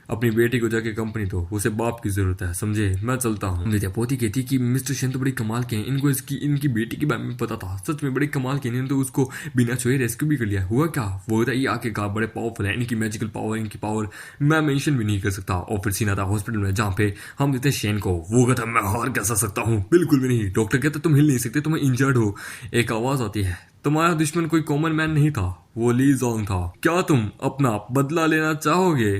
अपनी बेटी को जाके कंपनी दो, उसे बाप की जरूरत है, समझे? मैं चलता हूँ। नित्या पोती कहती कि मिस्टर शेन तो बड़ी कमाल के हैं, इनको इनकी बेटी के बारे में पता था, सच में बड़े कमाल के, इन्होंने तो उसको बिना छुए रेस्क्यू भी कर लिया। हुआ क्या? वो होता ये आके कहा बड़े पावरफुल है, इनकी मैजिकल पावर, इनकी पावर मैं मेंशन भी नहीं कर सकता। और फिर सीना था हॉस्पिटल में जहाँ पे हम देते हैं शेन को। वो कहता मैं हार कैसा सकता हूँ? बिल्कुल भी नहीं। डॉक्टर कहता तुम हिल नहीं सकते, तुम्हें इंजर्ड हो। एक आवाज आती है, तुम्हारा दुश्मन कोई कॉमन मैन नहीं था, वो ली जोंग था। क्या तुम अपना बदला लेना चाहोगे?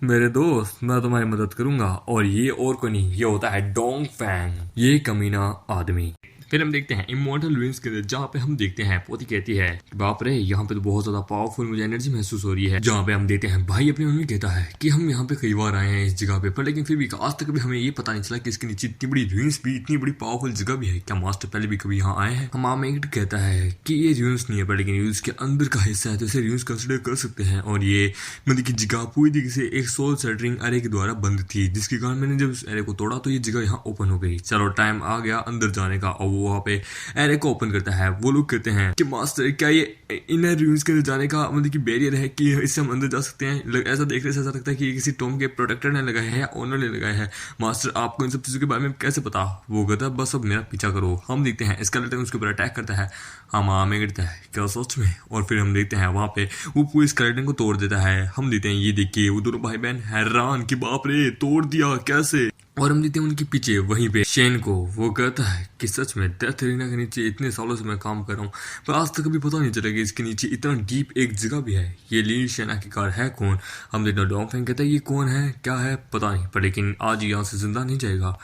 मेरे दोस्त, मैं तुम्हारी मदद करूंगा। और ये और कोई नहीं, ये होता है डोंग फैंग, ये कमीना आदमी। फिर हम देखते हैं इमॉर्टल रूइंस के अंदर, जहाँ पे हम देखते हैं पोती कहती है बाप रे यहाँ पे तो बहुत ज्यादा पावरफुल मुझे एनर्जी महसूस हो रही है। जहाँ पे हम देखते हैं भाई अपनी मम्मी कहता है कि हम यहाँ पे कई बार आए हैं इस जगह पे, पर लेकिन फिर भी आज तक भी हमें ये पता नहीं चला कि इसके नीचे इतनी बड़ी रूइंस भी, इतनी बड़ी पावरफुल जगह भी है। क्या मास्टर पहले भी कभी यहाँ आए हैं? हम एक कहता है कि ये रूइंस नहीं है, पर लेकिन रूइंस के अंदर का हिस्सा है, तो इसे रूइंस कंसिडर कर सकते हैं। और ये मतलब की जगह पूरी तरीके से एक सोल सेटरिंग एरे के द्वारा बंद थी, जिसके कारण मैंने जब इस एरे को तोड़ा तो ये जगह यहाँ ओपन हो गई। चलो टाइम आ गया अंदर जाने का। और वो वहाँ पे एरे को ओपन करता है। वो लोग कहते हैं कि मास्टर क्या ये इनर रूम्स के अंदर जाने का मतलब कि बैरियर है कि इससे हम अंदर जा सकते हैं? ऐसा देखने से ऐसा लगता है कि ये किसी टॉम के प्रोटेक्टर ने लगाया है या ओनर ने लगाया है। मास्टर आपको इन सब चीजों के बारे में कैसे पता? वो कहता है बस अब मेरा पीछा करो। हम देखते हैं स्केलेटन उसके ऊपर अटैक करता है। हमें गिरता है क्या सच में? और फिर हम देखते हैं वहां पे वो पूरे स्केलेटन को तोड़ देता है। हम देखते हैं ये देखिए वो दोनों भाई बहन हैरान कि बाप रे तोड़ दिया कैसे। और हम देखते हैं उनके पीछे वहीं पे शेन को। वो कहता है कि सच में डेथ एरिना के नीचे इतने सालों से मैं काम कर रहा हूँ, पर आज तक कभी पता नहीं चला कि इसके नीचे इतना डीप एक जगह भी है। ये ली शेन आखिरकार है कौन? हम देखते हैं डोंग फैंग कहता है ये कौन है, क्या है पता नहीं, पर लेकिन आज यहाँ से जिंदा नहीं जाएगा।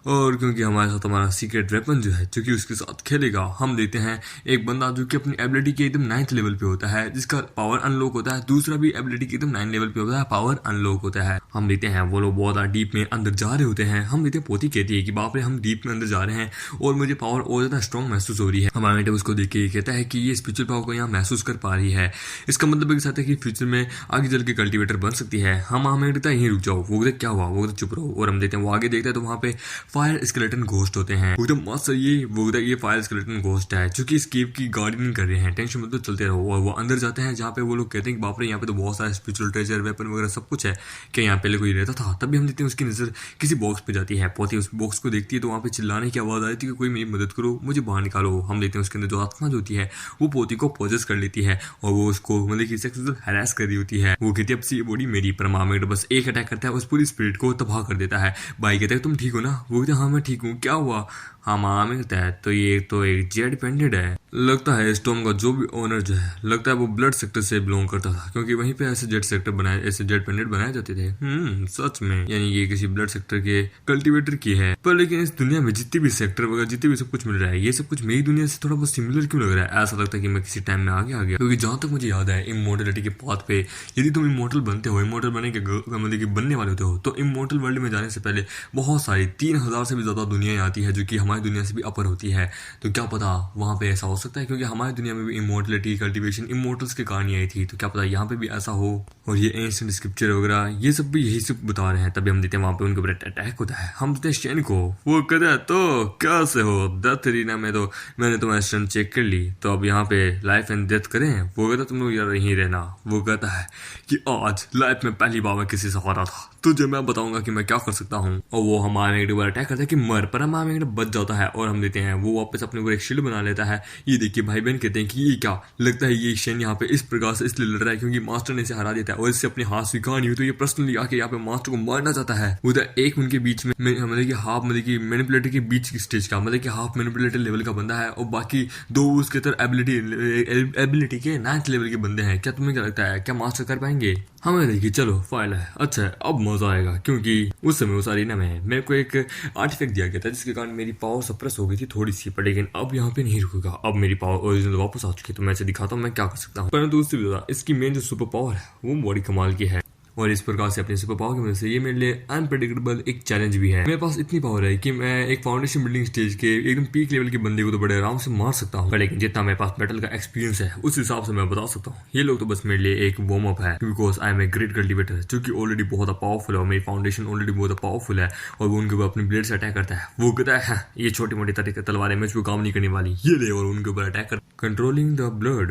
और क्योंकि हमारे साथ हमारा सीक्रेट वेपन जो है जो कि उसके साथ खेलेगा। हम देखते हैं एक बंदा जो कि अपनी एबिलिटी के एकदम 9th लेवल पे होता है, जिसका पावर अनलॉक होता है। दूसरा भी एबिलिटी के एकदम 9 लेवल पे होता है, पावर अनलॉक होता है। हम देखते हैं वो लोग बहुत डीप में अंदर जा रहे होते हैं। हम देखते हैं पोती कहती है कि बाप रे हम डीप में अंदर जा रहे हैं और मुझे पावर और ज्यादा स्ट्रॉन्ग महसूस हो रही है। हमारा बेटा उसको देख के कहता है कि ये स्पिरिचुअल पावर को यहाँ महसूस कर पा रही है। इसका मतलब एक साथ है कि फ्यूचर में आगे चल के कल्टिवेटर बन सकती है। हम हमें कहता है यहीं रुक जाओ। वो क्या हुआ? वो चुप रहो। और हम देखते हैं वो आगे देखते हैं तो वहाँ पे फायर स्केलेटन घोस्ट होते हैं। एकदम मस्त ये फायर स्केलेटन घोस्ट है जो कि इस केव की गार्डनिंग कर रहे हैं। टेंशन मत लो, चलते रहो। और वो अंदर जाते हैं जहाँ पे वो लोग कहते हैं कि बाप रे यहाँ पे तो बहुत सारा स्पिरिचुअल ट्रेजर वेपन वगैरह सब कुछ है, क्या यहाँ पहले कोई रहता था? तभी हम देखते हैं उसकी नजर किसी बॉक्स पे जाती है। पोती उस बॉक्स को देखती है तो वहाँ पे चिल्लाने की आवाज आई थी कि कोई मेरी मदद करो, मुझे बाहर निकालो। हम देखते हैं उसके अंदर जो आत्मा जो होती है वो पोती को पोजेस कर लेती है और वो उसको मतलब कि सेक्सुअल हैरेस कर रही होती है। वो कहती है अब से ये बॉडी मेरी। पर मामेट बस एक अटैक करता है, उस पूरी स्पिरिट को तबाह कर देता है। भाई कहता है तुम ठीक हो ना? वो कहते हैं हाँ मैं ठीक हूँ। क्या हुआ? हाँ मामा मिलता है तो ये तो एक जेड पेंडेड है। लगता है स्टॉर्म का जो भी ओनर जो है लगता है वो ब्लड सेक्टर से बिलोंग करता था, क्योंकि वहीं पे ऐसे जेड सेक्टर बनाए, ऐसे जेड पेंडेड बनाए जाते थे। सच में यानी ये किसी ब्लड सेक्टर के कल्टीवेटर की है। पर लेकिन इस दुनिया में जितने भी सेक्टर वगैरह जितने भी सब कुछ मिल रहा है, ये सब कुछ मेरी दुनिया से थोड़ा बहुत सिमिलर क्यों लग रहा है? ऐसा लगता है कि मैं किसी टाइम में आगे आ गया। क्योंकि जहां तक मुझे याद है इमोर्टलिटी के पाथ पे यदि तुम इमोर्टल बनते हो, इमोर्टल बने के मतलब कि बनने वाले होते हो, तो इमोर्टल वर्ल्ड में जाने से पहले बहुत सारी 3000 से भी ज्यादा दुनियाएं आती है जो कि हमारी दुनिया से भी अपर होती है। तो क्या पता वहां पे ऐसा हो सकता है, क्योंकि हमारी दुनिया में भी इमोर्टलिटी कल्टीवेशन इमोर्टल्स के कारण ही आई थी। तो क्या पता यहाँ पे भी ऐसा हो। और ये एंशिएंट स्क्रिप्चर वगैरह ये सब भी यही सब बता रहे हैं। तभी हम देखते हैं वहां पे उनके ऊपर अटैक होता है। हम देखते हैं शेन को। वो कहता है तो कैसे हो? डेथ एरिना में तो मैंने तुम्हारी स्ट्रेंथ चेक कर ली, तो अब यहाँ पे लाइफ एंड डेथ करें? वो कहता तुम लोग यार यहीं रहना। वो कहता है कि आज लाइफ में पहली बार मैं किसी से हारा था, तुझे मैं बताऊंगा कि मैं क्या कर सकता हूँ। और वो हमारे एक बार अटैक करता है कि मर, पर हमारे बच जाता है। और हम देते हैं वो वापस अपने को एक शील्ड बना लेता है। ये देखिए भाई बहन कहते हैं कि ये क्या लगता है, ये शेन यहाँ पे इस प्रकार से इसलिए लड़ रहा है क्योंकि मास्टर ने इसे हरा देता है और इससे अपनी हाथ स्वीकार नहीं हुई, तो ये पर्सनली आके यहाँ पे मास्टर को मारना चाहता है। उधर एक उनके बीच में मतलब कि हाफ मतलब कि मैनिपुलेटर के बीच की स्टेज का मतलब कि हाफ मैनिपुलेटर लेवल का बंदा है और बाकी दो उसके तरह एबिलिटी के 9th लेवल के बंदे हैं। क्या तुम्हें क्या लगता है क्या मास्टर कर पाएंगे? हमें देखिए चलो फाइल है। अच्छा अब मजा आएगा, क्योंकि उस समय उस अरीना में मेरे को एक आर्टिफैक्ट दिया गया था जिसके कारण मेरी पावर सप्रेस हो गई थी थोड़ी सी, पर लेकिन अब यहाँ पे नहीं रुकेगा। अब मेरी पावर ओरिजिनल वापस आ चुकी है, तो मैं इसे दिखाता हूँ मैं क्या कर सकता हूँ। परंतु उससे भी ज्यादा इसकी मेन जो सुपर पावर है वो बड़ी कमाल की है। और इस प्रकार से अपने सुपर पावर की वजह से ये मेरे लिए अनप्रेडिक्टेबल एक चैलेंज भी है। मेरे पास इतनी पावर है कि मैं एक फाउंडेशन बिल्डिंग स्टेज के एकदम पीक लेवल के बंदे को तो बड़े आराम से मार सकता हूँ, लेकिन जितना मेरे पास बैटल का एक्सपीरियंस है उस हिसाब से मैं बता सकता हूँ ये लोग तो बस मेरे लिए एक वार्म अप है, because I am a great cultivator जो कि ऑलरेडी बहुत पावरफुल है और मेरी फाउंडेशन ऑलरेडी बहुत पावरफुल है। और वो उनके ऊपर अपनी ब्लेड से अटैक करता है। वो कहता है ये छोटी मोटी तलवारें मुझ पर काम नहीं करने वाली, ये ले, और उनके ऊपर अटैक करता है। कंट्रोलिंग द ब्लड,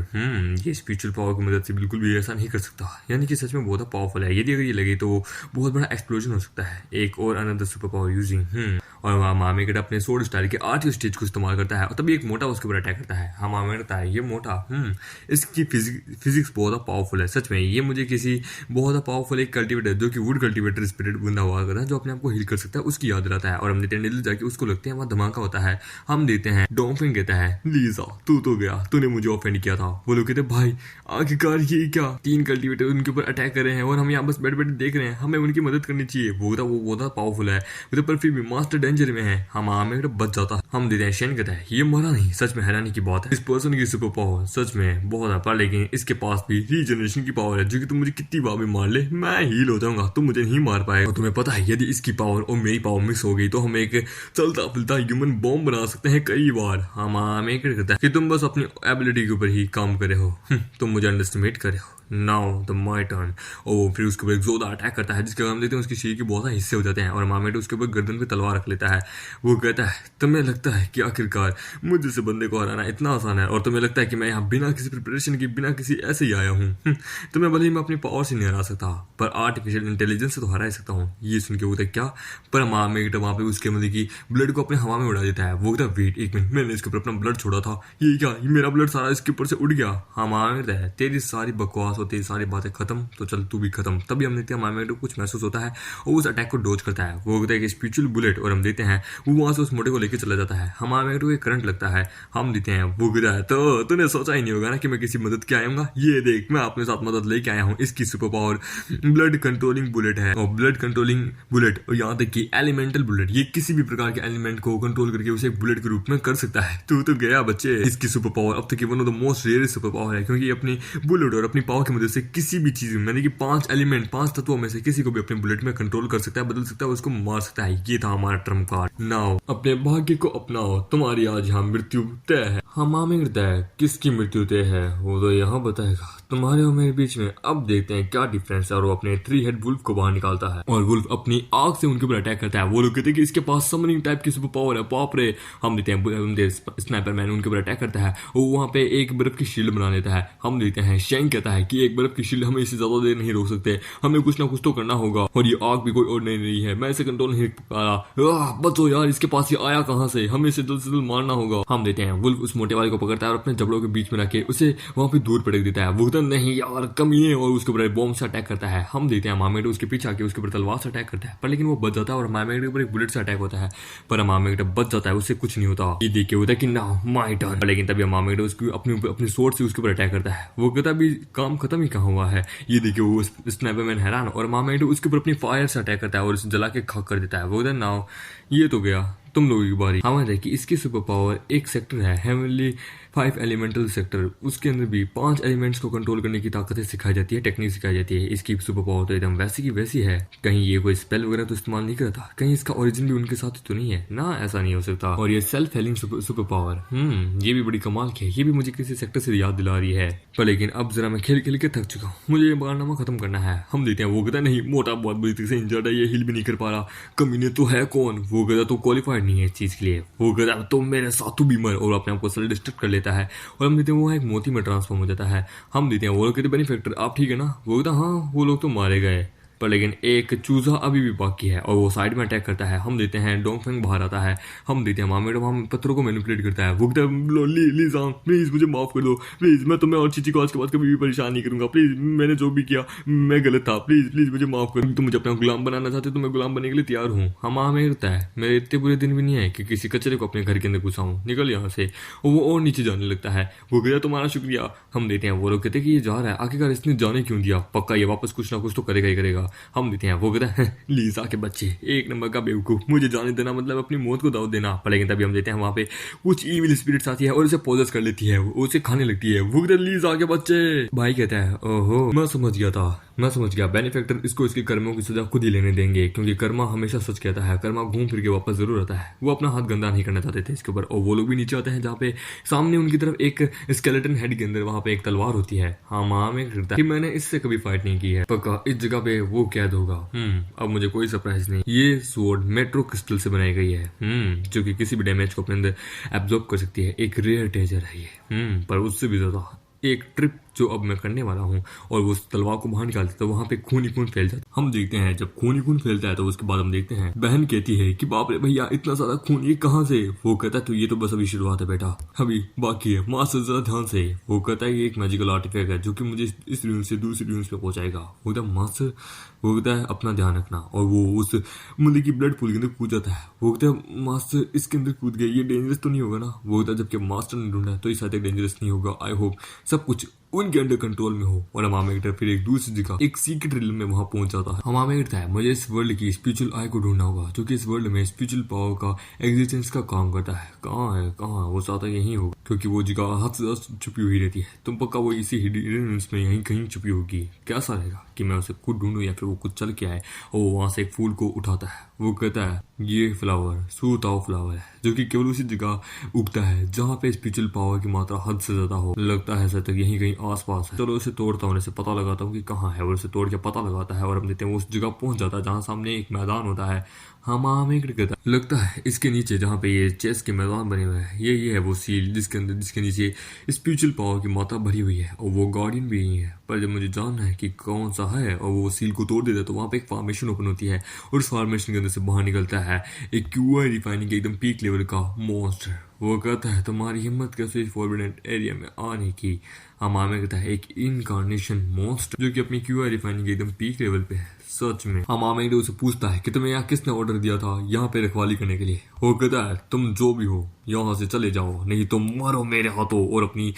ये स्पिरिचुअल पावर की मदद से बिल्कुल भी ऐसा नहीं कर सकता, यानी कि सच में बहुत पावरफुल है। यदि अगर ये लगे तो बहुत बड़ा एक्सप्लोजन हो सकता है। एक और अनदर सुपर पावर यूजिंग और वहाँ मामेगड अपने सोर्ड स्टाइल के 8 स्टेज को इस्तेमाल करता है और तभी एक मोटा उसके ऊपर अटैक करता है। हाँ मामेगड कहता है ये मोटा इसकी फिजिक्स बहुत पावरफुल है। सच में ये मुझे किसी बहुत पावरफुल एक कल्टिवेटर जो कि वुड कल्टिवेटर स्पिरिट बंदा हुआ करता है जो अपने आप को हील कर सकता है उसकी याद दिलाता है। और हम देते हैं जाके उसको लगते हैं वहाँ धमाका होता है। हम देते हैं डोमफिन कहता है लीजा तू तो गया, तूने मुझे ऑफेंड किया था। वो लोग कहते भाई आखिरकार ये क्या, 3 कल्टिवेटर उनके ऊपर अटैक कर रहे हैं और हम यहाँ बस बैठ बैठ देख रहे हैं, हमें उनकी मदद करनी चाहिए। वो बहुत पावरफुल है पर फिर भी मास्टर डेंजर में है। हम आमेगड बच जाता है। हम देते हैं शेन कहता है ये मरा नहीं। सच में हैरानी की बात है, इस पर्सन की सुपर पावर सच में बहुत है, लेकिन इसके पास भी रीजनरेशन की पावर है जो कि तुम मुझे कितनी बार भी मार ले मैं हील हो जाऊंगा, तुम मुझे नहीं मार पाएगा। और तुम्हें पता है यदि इसकी पावर और मेरी पावर मिक्स हो गई तो हम एक चलता फिरता ह्यूमन बॉम्ब बना सकते हैं कई बार। हम आमेगड कहता है कि तुम बस अपनी एबिलिटी के ऊपर ही काम करे हो, तुम मुझे अंडरस्टिमेट करे हो। Now the my turn. और फिर उसके ऊपर एक जोरदार अटैक करता है जिसके हम देखते हैं उसकी शरीर के बहुत सारे हिस्से हो जाते हैं और मामेट उसके ऊपर गर्दन पे तलवार रख लेता है। वो कहता है तुम्हें लगता है कि आखिरकार मुझ जैसे बंदे को हराना इतना आसान है और तुम्हें लगता है कि मैं यहाँ बिना किसी प्रिपरेशन की बिना किसी ऐसे ही आया हूँ। तुम्हें भले ही मैं अपनी पावर से नहीं हरा सकता पर आर्टिफिशियल इंटेलिजेंस से तो हरा ही सकता हूँ। ये सुन के वो कहता क्या, पर मामेट वहाँ पे उसके मतलब की ब्लड को अपने हवा में उड़ा देता है। वो कहता वेट एक मिनट, मैंने इसके ऊपर अपना ब्लड छोड़ा था, ये क्या ये मेरा ब्लड सारा इसके ऊपर से उड़ गया। हाँ मामेट है तेरी सारी बकवास और तेरी सारी बातें खत्म, तो चल तू भी खत्म। तभी हम देखते हैं मामेट को कुछ महसूस होता है और उस अटैक को डोज करता है। वो कहता है कि स्पिरिचुअल बुलेट और हम देते हैं वो वहां से उस मोटे को लेकर चला जाता है। हम मामेट को करंट लगता है। हम देते हैं वो गिरा है तो तूने सोचा ही नहीं होगा ना कि मैं किसी मदद के आऊंगा। ये देख मैं अपने साथ मदद लेके आया हूँ। इसकी super power blood controlling bullet है और ब्लड कंट्रोलिंग बुलेट और यहाँ तक कि एलिमेंटल बुलेट, ये किसी भी प्रकार के एलिमेंट को कंट्रोल करके उसे एक बुलेट के रूप में कर सकता है। तू तो गया बच्चे। इसकी सुपर पावर अब तक की one of the most rare super power है क्योंकि अपनी बुलेट और अपनी पावर की मदद से किसी भी चीज में कि 5 एलिमेंट 5 तत्वों में से किसी को भी अपने बुलेट में कंट्रोल कर सकता है, बदल सकता है, उसको मार सकता है। ये था हमारा ट्रम्प कार्ड। नाउ अपने भाग्य को अपनाओ, तुम्हारी आज यहाँ मृत्यु तय है। हम मामेगड कहता है किसकी मृत्यु तय है वो तो यहाँ बताएगा, तुम्हारे और मेरे बीच में। अब देखते हैं क्या डिफरेंस है। और वो अपने 3 हेड वुल्फ को बाहर निकालता है और वुल्फ अपनी आग से उनके ऊपर अटैक करता है। वो लोग कहते हैं कि इसके पास समनिंग टाइप की सुपर पावर है, बाप रे। हम देते हैं स्नाइपर मैन उनके ऊपर अटैक करता है और वहाँ पे एक बर्फ की शील्ड बना लेता है। हम देते हैं शेंग कहता है कि एक बर्फ की शील्ड हमें इससे ज्यादा देर नहीं रोक सकते, हमें कुछ ना कुछ तो करना होगा और ये आग भी कोई और नहीं है, मैं इसे कंट्रोल नहीं कर पा रहा। बचो यार, इसके पास ये आया कहां से, हमें इसे जल्द से जल्द मारना होगा। हम देते हैं वुल्फ उस मोटे वाले को पकड़ता है और अपने जबड़ों के बीच में रखे उसे वहां पे दूर पटक देता है। वो तो नहीं यार कमीने, और उसके ऊपर बॉम्ब से अटैक करता है। हम देते हैं मामेगड उसके पीछे आके उसके ऊपर तलवार से अटैक करता है पर लेकिन वो बच जाता है और मामेगड के ऊपर एक बुलेट से अटैक होता है पर मामेगड बच जाता है, उससे कुछ नहीं होता। ये देख के होता है कि नाउ माय टर्न। लेकिन तभी मामेगड उसकी अपनी सोर्ड से उसके ऊपर अटैक करता है। वो कहता भी काम खत्म ही कहाँ हुआ है। ये देखे वो स्नाइपर मैन हैरान और मामेगड उसके ऊपर अपनी फायर से अटैक करता है और उसे जला के खाक कर देता है। वो कहता नाउ ये तो गया, तुम लोगों की बारी। हमारे देखिए इसकी सुपर पावर एक सेक्टर है हेवनली 5 एलिमेंटल सेक्टर, उसके अंदर भी 5 एलिमेंट्स को कंट्रोल करने की ताकतें सिखाई जाती है, टेक्निक सिखाई जाती है। इसकी सुपर पावर तो एकदम वैसी की वैसी है, कहीं ये कोई स्पेल वगैरह तो इस्तेमाल नहीं करता, कहीं इसका ओरिजिन भी उनके साथ तो नहीं है ना, ऐसा नहीं हो सकता। और ये सेल्फ हेलिंग सुपर पावर ये भी बड़ी कमाल की है, ये भी मुझे किसी सेक्टर से याद दिला रही है। पर लेकिन अब जरा मैं खेल खेल के थक चुका हूँ, मुझे ये कारनामा खत्म करना है। हम देते हैं वो कहता नहीं मोटा बहुत बुरी तरह से इंजर्ड है, ये हिल भी नहीं कर पा रहा, कमीने तो है कौन। वो कहता तो क्वालिफाइड नहीं है इस चीज के लिए। वो कहता तुम मेरे साथ तू बीमार, और अपने आप को सेल्फ डिस्ट्रक्ट कर लेता है और हम देते हैं वो एक मोती में ट्रांसफॉर्म हो जाता है। हम देते हैं वो लोग कहते बेनिफैक्टर आप ठीक है ना। वो कहता हाँ वो लोग तो मारे गए पर लेकिन एक चूजा अभी भी बाकी है और वो साइड में अटैक करता है। हम देते हैं डोंगफेंग बाहर आता है। हम देते हैं मामेड वहां पत्थरों को मैनिपुलेट करता है। वो कहता है प्लीज मुझे माफ कर दो, प्लीज मैं तुम्हें और चीची को आज के बाद कभी भी परेशान नहीं करूंगा, प्लीज मैंने जो भी किया मैं गलत था, प्लीज प्लीज मुझे माफ कर। तुम मुझे अपना गुलाम बनाना चाहते तो मैं गुलाम बनने के लिए तैयार हूँ। हम हमें होता है मेरे इतने बुरे दिन भी नहीं है कि किसी कचरे को अपने घर के अंदर घुसाऊं, निकल यहाँ से। वो और नीचे जाने लगता है। वो कहता तुम्हारा शुक्रिया। हम देते हैं वो लोग कहते कि ये जा रहा है, आखिरकार इसने जाने क्यों दिया, पक्का ये वापस कुछ ना कुछ तो करेगा ही करेगा। हम देते हैं वो कहता है लीजा के बच्चे एक नंबर का बेवकूफ, मुझे जाने देना मतलब अपनी मौत को दाव देना। पर लेकिन तभी हम देते हैं वहां पे कुछ ईविल स्पिरिट्स आती है और उसे पोजेस कर लेती है, उसे खाने लगती है। वो कहता है लीजा के बच्चे। भाई कहता है ओहो मैं समझ गया था, मैं समझ गया, बेनिफैक्टर इसको इसके कर्मों की सजा खुद ही लेने देंगे, क्योंकि कर्मा हमेशा सच कहता है, कर्मा घूम फिर के वापस जरूर आता है। वो अपना हाथ गंदा नहीं करना चाहते थे इसके ऊपर, और वो लोग भी नीचे आते हैं जहाँ पे सामने उनकी तरफ एक स्केलेटन हेड के अंदर वहां पे एक तलवार होती है। हाँ माँ में करता है कि मैंने इससे कभी फाइट नहीं की है, पक्का इस जगह पे वो कैद होगा। अब मुझे कोई सरप्राइज नहीं। ये स्वॉर्ड मेट्रो क्रिस्टल से बनाई गई है, जो कि किसी भी डैमेज को अपने अंदर एब्जॉर्ब कर सकती है। एक रेयर ट्रेजर है ये, पर उससे भी ज्यादा एक ट्रिप जो अब मैं करने वाला हूँ, और वो उस तलवार को बाहर निकालते तो वहां पे खून ही खून फैल जाता। हम देखते हैं जब खून ही खून फैलता है तो उसके बाद हम देखते हैं बहन कहती है कि बाप रे भैया इतना सारा खून ये कहाँ से। वो कहता है तो ये तो बस अभी शुरुआत है बेटा, अभी बाकी है, माँ से जरा ध्यान से। वो कहता है ये एक मैजिकल आर्टिफैक्ट है जो कि मुझे इस ड्यून से दूसरी ड्यून पे पहुंचाएगा। वो कहता है माँ से, वो कहता है अपना ध्यान रखना, और वो उस मुंडे की ब्लड पूल के अंदर कूद जाता है। वो कहता है मास्टर इसके अंदर कूद गए, ये डेंजरस तो नहीं होगा ना। वो कहता है जबकि मास्टर ने ढूंढा तो इस डेंजरस नहीं होगा। आई होप सब कुछ उनके अंडर कंट्रोल में हो। और हमामेटर फिर एक दूसरी जगह एक सीक्रेट रियल में वहां पहुंच जाता है। हमामेटर है मुझे इस वर्ल्ड की स्पिरिचुअल आई को ढूंढना होगा, जो कि इस वर्ल्ड में स्पिरिचुअल पावर का एग्जिस्टेंस का काम करता है। कहाँ है कहाँ, वो चाहता यही होगा, क्योंकि वो जगह हद से ज्यादा छुपी हुई रहती है। तुम पक्का वो इसी हिडन में यहीं कहीं छुपी होगी। कैसा रहेगा कि मैं उसे खुद ढूंढूं या फिर वो कुछ चल के आए और वहां से एक फूल को उठाता है। वो कहता है ये फ्लावर सूताओ फ्लावर है, जो कि केवल उसी जगह उगता है जहाँ पे स्पिरिचुअल पावर की मात्रा हद से ज्यादा हो। लगता है सर यहीं कहीं आसपास है। चलो उसे तोड़ता हूँ, इसे पता लगाता हूँ कि कहाँ है। और उसे तोड़ के पता लगाता है और हम देखते हैं वो उस जगह पहुंच जाता है जहाँ सामने एक मैदान होता है। कहता लगता है इसके नीचे जहाँ पे ये चेस के मैदान बने हुए हैं, ये है वो सील जिसके अंदर जिसके नीचे स्पिरिचुअल पावर की मात्रा भरी हुई है, और वो गार्डियन भी यही है। पर जब मुझे जानना है कि कौन सा है और वो सील को तोड़ देता है तो वहाँ पे एक फॉर्मेशन ओपन होती है, और उस फॉर्मेशन के अंदर से बाहर निकलता है एक क्यूआई रिफाइनिंग के एकदम पीक लेवल का मॉन्स्टर। वो कहता है तुम्हारी हिम्मत कैसे इस फॉरबिडन एरिया में आने की। हमामे कहता है एक इनकार्नेशन मॉन्स्टर जो कि अपनी क्यूआई रिफाइनिंग के एकदम पीक लेवल पे है। सच में हमामे उसे पूछता है कि तुम्हें यहाँ किसने ऑर्डर दिया था यहाँ पे रखवाली करने के लिए। वो कहता है तुम जो भी हो यहाँ से चले जाओ, नहीं तो मरो मेरे हाथों। और अपनी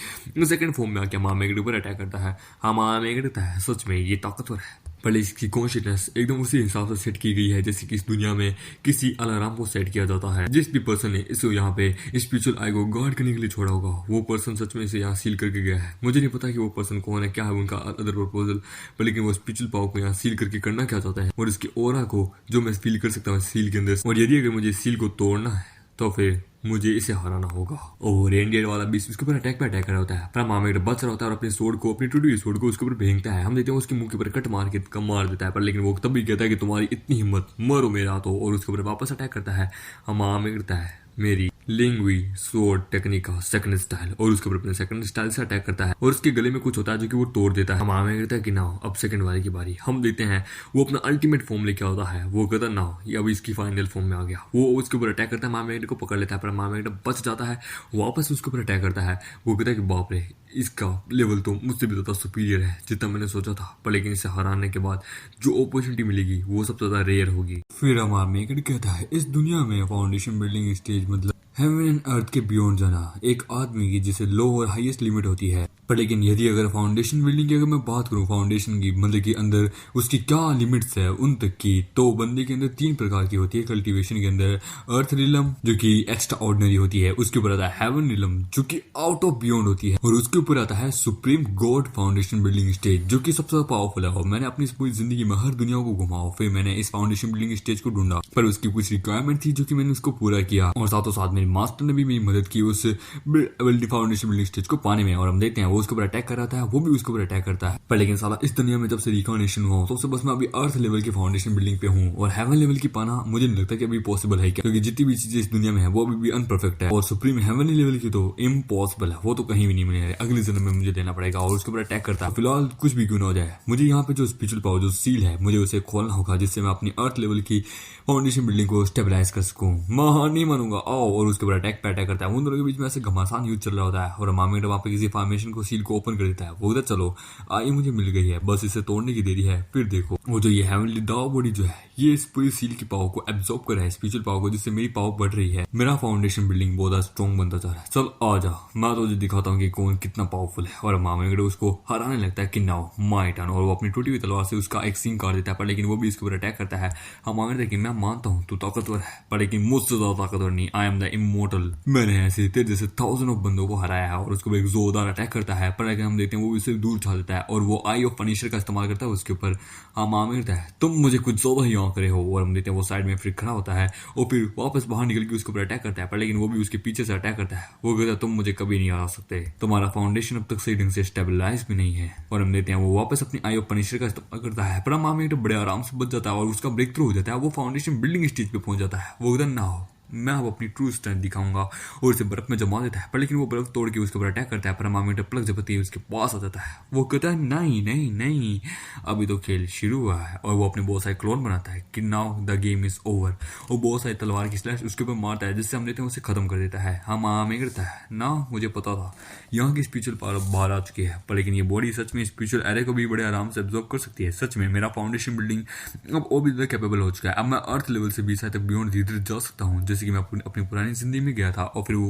सेकंड फॉर्म में आके हमामे के ऊपर अटैक करता है। हमामे कहता है सच में ये ताकतवर है, पर इसकी कॉन्शियसनेस एकदम उसी हिसाब से सेट की गई है जैसे कि इस दुनिया में किसी अलार्म को सेट किया जाता है। जिस भी पर्सन ने इसे यहाँ पे स्पिरिचुअल आई को गार्ड करने के लिए छोड़ा होगा वो पर्सन सच में इसे यहाँ सील करके गया है। मुझे नहीं पता कि वो पर्सन कौन है, क्या है उनका अदर प्रपोजल, पर लेकिन वो स्पिरिचुअल पावर को यहाँ सील करके करना क्या चाहता है, और इसके ओरा को जो मैं फील कर सकता हूँ सील के अंदर। और यदि अगर मुझे सील को तोड़ना है तो फिर मुझे इसे हराना होगा। और रेनडियर वाला भी उसके ऊपर अटैक पे अटैक कर रहा होता है, पर मामेट बच रहा होता है और अपने स्वॉर्ड को, अपनी टूटी हुई स्वॉर्ड को उसके ऊपर फेंकता है। हम देखते हैं उसके मुंह के ऊपर कट मार के कम मार देता है, पर लेकिन वो तब भी कहता है कि तुम्हारी इतनी हिम्मत, मरो मेरे हाथों। और उसके ऊपर वापस अटैक करता है। हम करता है मेरी लिंगवी स्वॉर्ड टेक्निक का सेकंड स्टाइल, और उसके ऊपर अपने सेकंड स्टाइल से अटैक करता है, और उसके गले में कुछ होता है जो कि वो तोड़ देता है। हम कहता है कि नाउ अब सेकंड वाले की बारी। हम देखते हैं वो अपना अल्टीमेट फॉर्म लेके आता है। वो कहता है नाउ ये अब इसकी फाइनल फॉर्म में आ गया। वो उसके ऊपर अटैक करता है, मामेट को पकड़ लेता है, पर मामेट बच जाता है, वापस उसके ऊपर अटैक करता है। वो कहता है कि बाप रे इसका लेवल तो मुझसे भी ज्यादा सुपीरियर है जितना मैंने सोचा था, पर लेकिन इसे हराने के बाद जो अपॉर्चुनिटी मिलेगी वो सबसे ज्यादा रेयर होगी। फिर हमारा मेकड़ कहता है इस दुनिया में फाउंडेशन बिल्डिंग स्टेज मतलब हेवन एंड अर्थ के बियॉन्ड जाना एक आदमी की जिसे लो और हाईएस्ट लिमिट होती है। पर लेकिन यदि अगर फाउंडेशन बिल्डिंग की अगर मैं बात करूं, फाउंडेशन की मतलब कि अंदर उसकी क्या लिमिट्स है उन तक की, तो बंदे के अंदर 3 प्रकार की होती है। कल्टीवेशन के अंदर अर्थ रिलम जो कि एक्स्ट्रा ऑर्डिनरी होती है, उसके ऊपर आता है हेवन रिलम जो कि आउट ऑफ बियॉन्ड होती है, और उसके ऊपर आता है supreme God foundation building stage जो कि सबसे पावरफुल है। और मैंने अपनी पूरी जिंदगी में हर दुनिया को घुमाओ, फिर मैंने इस फाउंडेशन बिल्डिंग स्टेज को ढूंढा, पर उसकी कुछ रिक्वायरमेंट थी जो कि मैंने उसको पूरा किया, और साथों साथ मेरे मास्टर ने भी मेरी मदद की उस फाउंडेशन बिल्डिंग स्टेज को पाने में। और हम देखते हैं वो उसके ऊपर अटैक कर रहा था, वो भी उसके ऊपर अटैक करता है। पर लेकिन साला इस दुनिया में जब से रिकॉर्डिनेशन हुआ तो उससे बस मैं अभी अर्थ लेवल की फाउंडेशन बिल्डिंग पे हूँ, और हेवन लेवल की पाना मुझे नहीं लगता कि अभी पॉसिबल है, क्योंकि जितनी भी चीजें इस दुनिया में है वो अभी भी अनपरफेक्ट है, और सुप्रीम हेवन लेवल की तो इम्पॉसिबल है, वो तो कहीं भी नहीं मिलेगा, अगले जन्म में मुझे देना पड़ेगा। और उसके ऊपर अटैक करता है। फिलहाल कुछ भी क्यों ना हो जाए, मुझे यहाँ पे जो स्पिरिचुअल पावर जो सील है मुझे उसे खोलना होगा, जिससे मैं अपनी अर्थ लेवल की फाउंडेशन बिल्डिंग को स्टेबलाइज कर सकूं। मैं नहीं मानूंगा आओ। और उसके ऊपर अटैक पे अटैक करता है। उन दोनों के बीच में ऐसे घमासान युद्ध चल रहा होता है, और मामी वहां पे किसी फॉर्मेशन को सील को ओपन कर देता है। वो उधर चलो आई मुझे मिल गई है, बस इसे तोड़ने की देरी है। फिर देखो वो जो ये हेवनली डाउ बॉडी जो है ये इस पूरी सील की पावर को एब्जॉर्ब कर रहा है, स्पिरिचुअल पावर को, जिससे मेरी पावर बढ़ रही है। मेरा फाउंडेशन बिल्डिंग बहुत स्ट्रॉन्ग बनता जा रहा है। चल आ जा, मैं तुझे दिखाता हूँ कि कौन कितना पावरफुल है। और मामी उसको हराने लगता है कि नाउ माय टर्न, और वो अपनी टूटी हुई तलवार से उसका एक सींग काट देता है, पर लेकिन वो भी इसके ऊपर अटैक करता है। हम मांगते हैं कि मैं मानता हूँ तू ताकतवर है, पर लेकिन मुझसे ज्यादा ताकतवर नहीं। I am the immortal. मैंने ऐसे तेरे जैसे थाउजेंड ऑफ बंदों को हराया है। और उसको एक जोरदार अटैक करता है, पर अगर हम देखते हैं वो इससे दूर चल देता है और वो आई ऑफ पनिशर का इस्तेमाल करता है उसके ऊपर। हम आमिर है तुम मुझे कुछ ज्यादा ही यहाँ करे हो, और हम देखते हैं वो साइड में फिर खड़ा होता है और फिर वापस बाहर निकल के उसके ऊपर अटैक करता है, पर लेकिन वो भी उसके पीछे से अटैक करता है। वो कहता है तुम मुझे कभी नहीं हरा सकते, तुम्हारा फाउंडेशन अब तक सही ढंग से स्टेबलाइज भी नहीं है। और हम देखते हैं वो वापस अपनी आई ऑफ पनिशर का इस्तेमाल करता है, पर हम आमिर बड़े आराम से बच जाता है और उसका ब्रेक थ्रू हो जाता है। वो फाउंडेशन बिल्डिंग स्टेज पे पहुंच जाता है। वो कहता ना हो, मैं अब अपनी ट्रू स्ट्रेंथ दिखाऊंगा, और उसे बर्फ में जमा देता है, पर लेकिन वो बर्फ तोड़ के उसके ऊपर अटैक करता है। पर मामिटर प्लग जबती उसके पास आ जाता है। वो कहता है नहीं नहीं नहीं, अभी तो खेल शुरू हुआ है, और वो अपने बहुत सारे क्लोन बनाता है कि now the game is over, और बहुत सारी तलवार की स्लैश उसके ऊपर मारता है, जिससे हम देखते हैं उसे खत्म कर देता है। हम आमे करता है ना, मुझे पता था यहाँ की स्पिरिचुअल पावर बाहर आ चुकी है, पर लेकिन ये बॉडी सच में स्पिरिचुअल एरे को भी बड़े आराम से एब्जॉर्ब कर सकती है। सच में मेरा फाउंडेशन बिल्डिंग अब और भी कैपेबल हो चुका है। अब मैं अर्थ लेवल से 20 तक बियॉन्ड धीरे जा सकता हूँ, जैसे कि मैं अपनी पुरानी जिंदगी में गया था। और फिर वो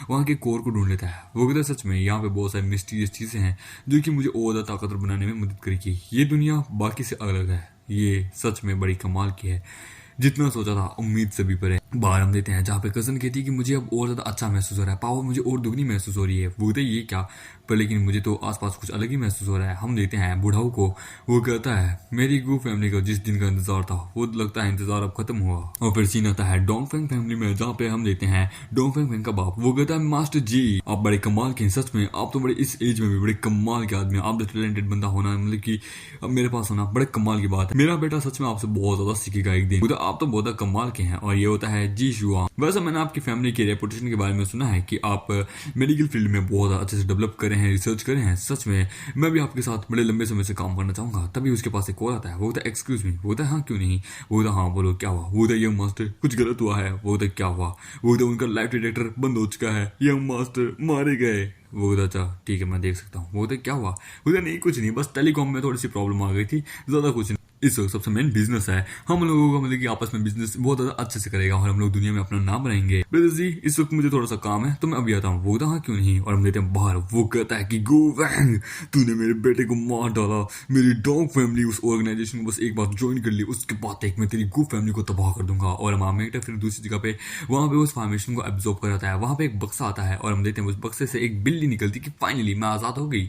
वहाँ के कोर को ढूंढ लेता है। वो कहता है सच में यहाँ पे बहुत सारी मिस्टीरियस चीजें हैं जो कि मुझे और ज्यादा ताकतवर बनाने में मदद करेगी। ये दुनिया बाकी से अलग है, ये सच में बड़ी कमाल की है, जितना सोचा था उम्मीद से भी परे। बाहर हम देते हैं जहाँ पे कजन कहती है कि मुझे अब और ज्यादा अच्छा महसूस हो रहा है, पावर मुझे और दुगनी महसूस हो रही है। वो कहते ये क्या, पर लेकिन मुझे तो आसपास कुछ अलग ही महसूस हो रहा है। हम देखते हैं बुढ़ाऊ को, वो कहता है मेरी गू फैमिली का जिस दिन का इंतजार था वो लगता है इंतजार अब खत्म हुआ। और फिर सीन आता है डोंगफेंग फैमिली में, जहाँ पे हम देखते हैं डोंगफेंग का बाप। वो कहता है मास्टर जी आप बड़े कमाल के हैं, सच में आप तो बड़े इस एज में भी बड़े कमाल के आदमी, आप तो टैलेंटेड बंदा होना, मतलब कि अब मेरे पास होना बड़े कमाल की बात है। मेरा बेटा सच में आपसे बहुत ज्यादा सीखेगा एक दिन, आप तो बहुत कमाल के हैं। और ये होता है जी शुआ। वैसे मैंने आपकी फैमिली के रेपुटेशन के बारे में सुना है कि आप मेडिकल फील्ड में बहुत अच्छे से डेवलप करे हैं, रिसर्च करे हैं। सच में मैं भी आपके साथ बड़े लंबे समय से काम करना चाहूंगा। तभी उसके पास एक कॉल आता है। वो होता है एक्सक्यूज मी। वो होता है हाँ क्यों नहीं। वो होता हाँ बोलो क्या हुआ। वो होता है यंग मास्टर कुछ गलत हुआ है। वो होता है क्या हुआ। वो होता है उनका लाइफ डिटेक्टर बंद हो चुका है, यंग मास्टर मारे गए। वो होता अच्छा ठीक है मैं देख सकता हूँ। वो होता क्या हुआ। वो होता नहीं कुछ नहीं, बस टेलीकॉम में थोड़ी सी प्रॉब्लम आ गई थी, ज्यादा कुछ नहीं। इस वक्त सबसे मेन बिजनेस है, हम लोगों का मतलब कि आपस में बिजनेस बहुत ज्यादा अच्छे से करेगा और हम लोग दुनिया में अपना नाम बनाएंगे। ब्रदर जी इस वक्त मुझे थोड़ा सा काम है तो मैं अभी आता हूँ। वो हाँ क्यों नहीं। और हम लेते हैं बाहर। वो कहता है कि गो वैंग तूने मेरे बेटे को मार डाला, मेरी डॉग फैमिली उस ऑर्गेनाइजेशन को बस एक बार ज्वाइन कर ली, उसके बाद एक मैं तेरी गो फैमिली को तबाह कर दूंगा। और मामेटा फिर दूसरी जगह पे वहां पे उस फॉर्मेशन को एब्जॉर्ब कराता है। वहां पे एक बक्सा आता है और हम देखते हैं उस बक्से से एक बिल्ली निकलती कि फाइनली मैं आजाद हो गई।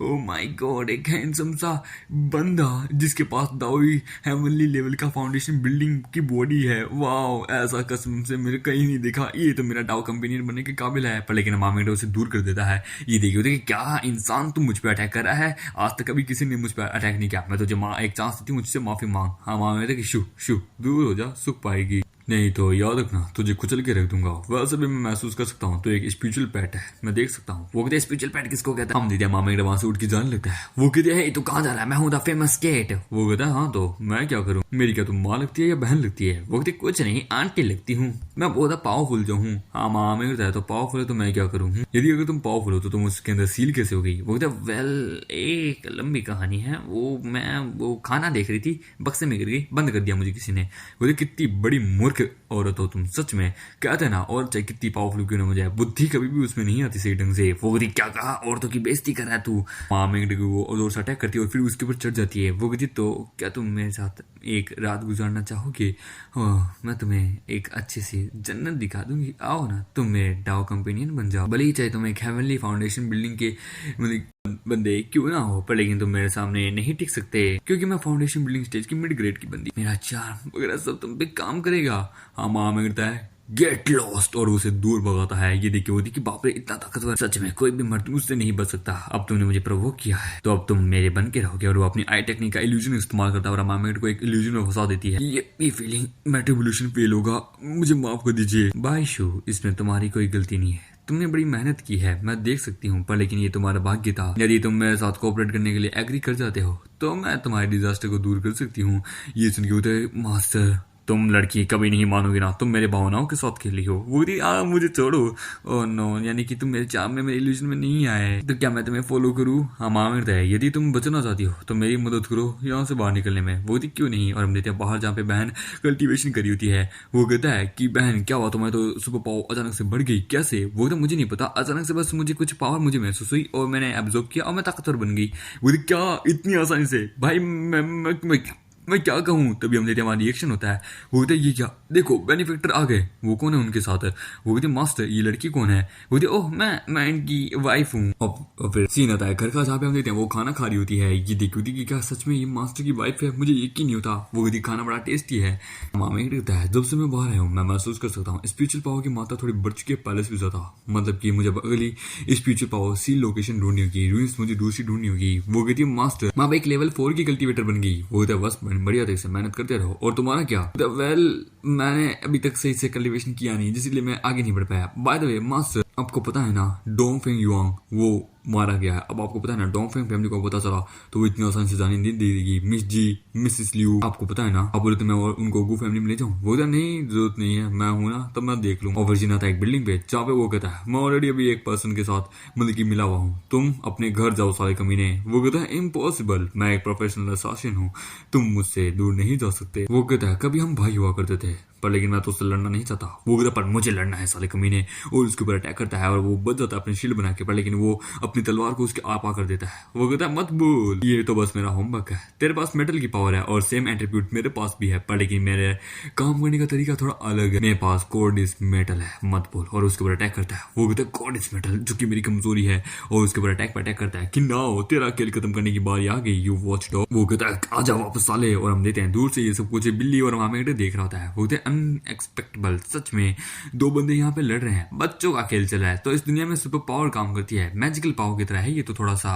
ओ माय गॉड, एक हैंडसम सा बंदा जिसके पास दावी हेवनली लेवल का फाउंडेशन बिल्डिंग की बॉडी है। वाओ, ऐसा कसम से मेरे कहीं नहीं देखा। ये तो मेरा डाउ कंपेनियन बनने के काबिल है। पर लेकिन मामेटो उसे दूर कर देता है। ये देखिए क्या इंसान तुम मुझ पे अटैक कर रहा है, आज तक कभी किसी ने मुझ पे अटैक नहीं किया, मैं तुझे एक चांस देती हूँ, मुझसे माफी मांग। हाँ मामेटो कि शू शू दूर हो जा, सुख पाएगी, नहीं तो याद रखना तुझे कुचल के रख दूंगा। वैसे भी मैं महसूस कर सकता हूँ तो एक स्पिरिचुअल पेट है, मैं देख सकता हूँ। वो कहते हैं स्पिरिचुअल पेट किसको कहता है। हम दीदी मामा वहां से उठ के जाने लगता है। वो कहते हैं तू कहाँ जा रहा है, मैं हूँ द फेमस केट। वो कहता है हाँ तो मैं क्या करूँ, मेरी क्या तुम माँ लगती है या बहन लगती है। वो कहते कुछ नहीं आंटी लगती हूँ, मैं बहुत पावरफुल जो हूँ। हाँ मामा कहता है तो पावरफुल है तो मैं क्या करूँ, यदि अगर तुम पावरफुल हो तो तुम उसके अंदर सील कैसे हो गई। वो कहता है वेल एक लंबी कहानी है, वो खाना देख रही थी, बक्से में गिर गई, बंद कर दिया मुझे किसी ने। वो कितनी बड़ी मूर्ख औरत हो तुम, सच में कहते ना, और चाहे कितनी पावरफुल क्यों ना मुझे, बुद्धि कभी भी उसमें नहीं आती सही ढंग से। वो क्या कहा, औरतों की बेइज्जती कर रहा है तू। माँ में वो और से अटैक करती है और फिर उसके ऊपर चढ़ जाती है। वो कहती तो क्या तुम मेरे साथ एक रात गुजारना चाहोगे, मैं तुम्हें एक अच्छी सी जन्नत दिखा दूंगी, आओ ना तुम मेरे डाउ कंपेनियन बन जाओ। भले ही चाहे तुम एक हेवनली फाउंडेशन बिल्डिंग के मतलब बंदे क्यों ना हो, पर लेकिन तुम मेरे सामने नहीं टिक सकते क्योंकि मैं फाउंडेशन बिल्डिंग स्टेज की मिड ग्रेड की बंदी, मेरा चार्म वगैरह सब तुम पे काम करेगा। हाँ माँ में करता है गेट लॉस्ट और उसे दूर भगाता है। ये देखिए होती कि बाप रे इतना ताकतवर, सच में कोई भी मर्द मुझसे नहीं बच सकता। अब तुमने मुझे प्रोवोक किया है तो अब तुम मेरे बन के रहोगे। और वो अपनी आई टेक्निक का इल्यूजन इस्तेमाल करता है और मामेट को एक इल्यूजन में फंसा देती है। ये फीलिंग मेटाबॉलिज्म फेल होगा, मुझे माफ कर दीजिए। बाय शू, इसमें तुम्हारी कोई गलती नहीं है, तुमने बड़ी मेहनत की है, मैं देख सकती हूँ, पर लेकिन ये तुम्हारा भाग्य था। यदि तुम मेरे साथ कोऑपरेट करने के लिए एग्री कर जाते हो तो मैं तुम्हारे डिजास्टर को दूर कर सकती हूँ। ये सुन के होता है मास्टर तुम लड़की कभी नहीं मानोगे ना, तुम मेरे भावनाओं के साथ खेली हो। वो मुझे छोड़ो। ओह नो, यानी कि तुम मेरे चार्म में, मेरे इल्यूजन में नहीं आए तो क्या मैं तुम्हें फॉलो करूँ। हाँ मामिर है, यदि तुम बचना चाहती हो तो मेरी मदद करो यहाँ से बाहर निकलने में। वो क्यों नहीं। और हम देते हैं बाहर जहाँ पे बहन कल्टीवेशन करी होती है। वो कहता है कि बहन क्या हुआ, तुम्हें तो सुपर पावर अचानक से बढ़ गई, कैसे। वो तो मुझे नहीं पता, अचानक से बस मुझे कुछ पावर मुझे महसूस हुई और मैंने एब्जॉर्ब किया और मैं ताकतवर बन गई। वो क्या इतनी आसानी से। भाई मैं मैं क्या कहूँ। तभी हम देते हैं हमारा रिएक्शन होता है। वो कहते हैं ये क्या, देखो बेनिफैक्टर आ गए। वो कौन है उनके साथ है? वो कहते हैं मास्टर, ये लड़की कौन है? वो कहते ओह मैं इनकी वाइफ हूँ। और फिर सीन आता है घर का, जहाँ पे हम देखते हैं वो खाना खा रही होती है। ये देखती कि क्या सच में ये मास्टर की वाइफ है? मुझे यकीन नहीं होता। वो कहती खाना बड़ा टेस्टी है। मामा ये कहता है जब से मैं बाहर आया हूँ मैं महसूस कर सकता हूँ स्पिरिचुअल पावर की मात्रा थोड़ी बढ़ चुकी है पहले से भी ज्यादा। मतलब कि मुझे अगली स्पिरिचुअल पावर सी लोकेशन ढूंढनी होगी, रूइंस मुझे दूसरी ढूंढनी होगी। वो कहती है मास्टर माँ एक लेवल 4 की कल्टीवेटर बन गई। वो कहता है बस बढ़िया थे, मेहनत करते रहो। और तुम्हारा क्या? वेल मैंने अभी तक सही से कल्टीवेशन किया नहीं, जिसलिए मैं आगे नहीं बढ़ पाया। बाय द वे मास्टर, आपको पता है ना डोंगफेंग युआंग वो मारा गया है। अब आपको पता है ना डोंगफेंग फैमिली को पता चला तो वो इतनी आसानी से जाने नहीं देगी। मिस जी मिसिस लियू, आपको पता है ना। आप बोले तो मैं उनको गु फैमिली में ले जाऊँ? वो तो नहीं जरूरत नहीं है, मैं हूं ना तब मैं देख लूँ। और वर्जिन आता है एक बिल्डिंग पे जहाँ पे वो कहता है मैं ऑलरेडी अभी एक पर्सन के साथ मतलब की मिला हुआ हूँ, तुम अपने घर जाओ सारे कमीने। वो कहता है इम्पॉसिबल, मैं एक प्रोफेशनल असासिन हूँ, तुम मुझसे दूर नहीं जा सकते। वो कहता है कभी हम भाई हुआ करते थे पर लेकिन मैं तो उससे लड़ना नहीं चाहता। वो कहता पर मुझे लड़ना है साले कमीने। और उसके ऊपर अटैक करता है और वो बच जाता है अपनी शील्ड बना के, पर लेकिन वो अपनी तलवार को उसके आप कर देता है। वो कहता है मत बोल, ये तो बस मेरा होमवर्क है। तेरे पास मेटल की पावर है और सेम एट्रीब्यूट मेरे पास भी है, पर लेकिन मेरे काम करने का तरीका थोड़ा अलग है। मेरे पास कोड इज मेटल है, मत बोल। और उसके ऊपर अटैक करता है। वो कहता है कोड इज मेटल, जो कि मेरी कमजोरी है। और उसके ऊपर अटैक करता है कि नाउ तेरा खेल खत्म करने की बारी आ गई यू वॉच डॉग। वो कहता है आजा वापस साले। और हम देते हैं दूर से ये सब कुछ बिल्ली और मामेटे देख रहा होता है। वो कहते हैं अनएक्सपेक्टेबल, सच में दो बंदे यहाँ पे लड़ रहे हैं, बच्चों का खेल चल रहा है। तो इस दुनिया में सुपर पावर काम करती है, मैजिकल पावर की तरह है ये तो थोड़ा सा।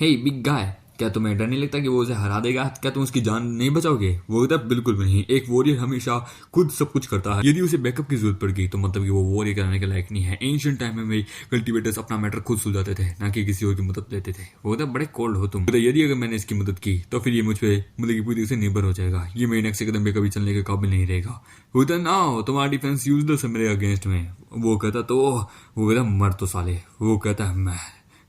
हे बिग गाय, क्या तुम्हें डर नहीं लगता कि वो उसे हरा देगा? क्या तुम उसकी जान नहीं बचाओगे? वो कहता है बिल्कुल नहीं, एक वॉरियर हमेशा खुद सब कुछ करता है। यदि उसे बैकअप की जरूरत पड़ गई तो मतलब कि वो वॉरियर कराने के लायक नहीं है। एंशिएंट टाइम में कल्टीवेटर्स अपना मैटर खुद सुलझाते थे, ना कि किसी और की मदद लेते थे। वो कहता बड़े कोल्ड हो तुम। यदि अगर मैंने इसकी मदद की तो फिर ये मुझ पर मतलब की पूरी तरह से निर्भर हो जाएगा, ये मेरे नेक्स्ट कदम पे कभी चलने के काबिल नहीं रहेगा। वो कहता ना तुम्हारा डिफेंस यूजलेस है मेरे अगेंस्ट में। वो कहता तो वो कहता मर तो साले। वो कहता है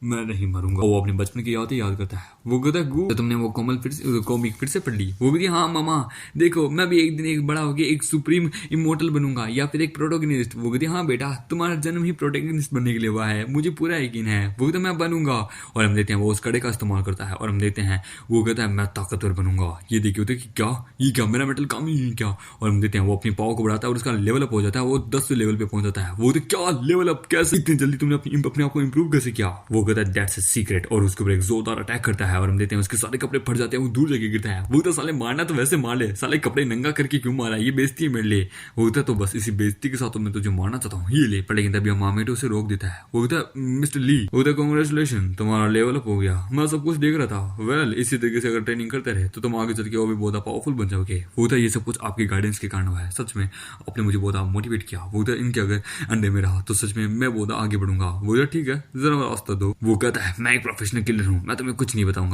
मैं नहीं मरूंगा। वो अपने बचपन की याद करता है। वो कहता है गु तुमने वो कॉमिक फिर से पढ़ ली? वो कहती हाँ मामा देखो मैं भी एक दिन एक बड़ा होकर एक सुप्रीम इमोर्टल बनूंगा या फिर एक प्रोटोगनिस्ट। वो कहती हाँ बेटा तुम्हारा जन्म ही प्रोटोगनिस्ट बनने के लिए हुआ है, मुझे पूरा यकीन है। वो कहता मैं बनूंगा। और हम देखते हैं वो उस कड़े का इस्तेमाल करता है। और हम देखते हैं वो कहता है मैं ताकतवर बनूंगा। ये देखिए होते कि क्या ये क्या मेरा मेटल काम ही क्या। और हम देखते हैं वो अपनी पावर को बढ़ाता है और उसका लेवल अप हो जाता है, वो 10 लेवल पे पहुंच जाता है। वो क्या लेवल अप कैसे, इतनी जल्दी तुमने अपने आप को इंप्रूव कैसे किया? वो कहता है दैट्स अ सीक्रेट। और उसके ऊपर एक जोरदार अटैक करता है। और हम देखते हैं उसके सारे कपड़े फट जाते हैं, वो दूर जाके गिरता है। वो तो साले मारना तो वैसे मार ले, साले कपड़े नंगा करके क्यों मारा, ये बेइज्जती है मेरे लिए। वो होता तो बस इसी बेइज्जती के साथ तो मैं तुझे मारना चाहता हूँ, ये ले। पर लेकिन तभी मामेटो उसे रोक देता है। वो कहता मिस्टर ली, वो कहता कांग्रेचुलेशन तुम्हारा लेवल अप हो गया, मैं सब कुछ देख रहा था। वेल इसी तरीके से अगर ट्रेनिंग करते रहे तो तुम आगे चल के और भी बहुत पावरफुल बन जाओगे। वो था ये सब कुछ आपके गाइडेंस के कारण हुआ है, सच में आपने मुझे बहुत मोटिवेट किया। वो था इनके अगर अंडे में रहा तो सच में मैं बहुत आगे बढ़ूंगा। वो ठीक है जरा रास्ता दो। वो कहता है मैं एक प्रोफेशनल किलर हूँ, मैं तुम्हें कुछ नहीं बताऊंगा।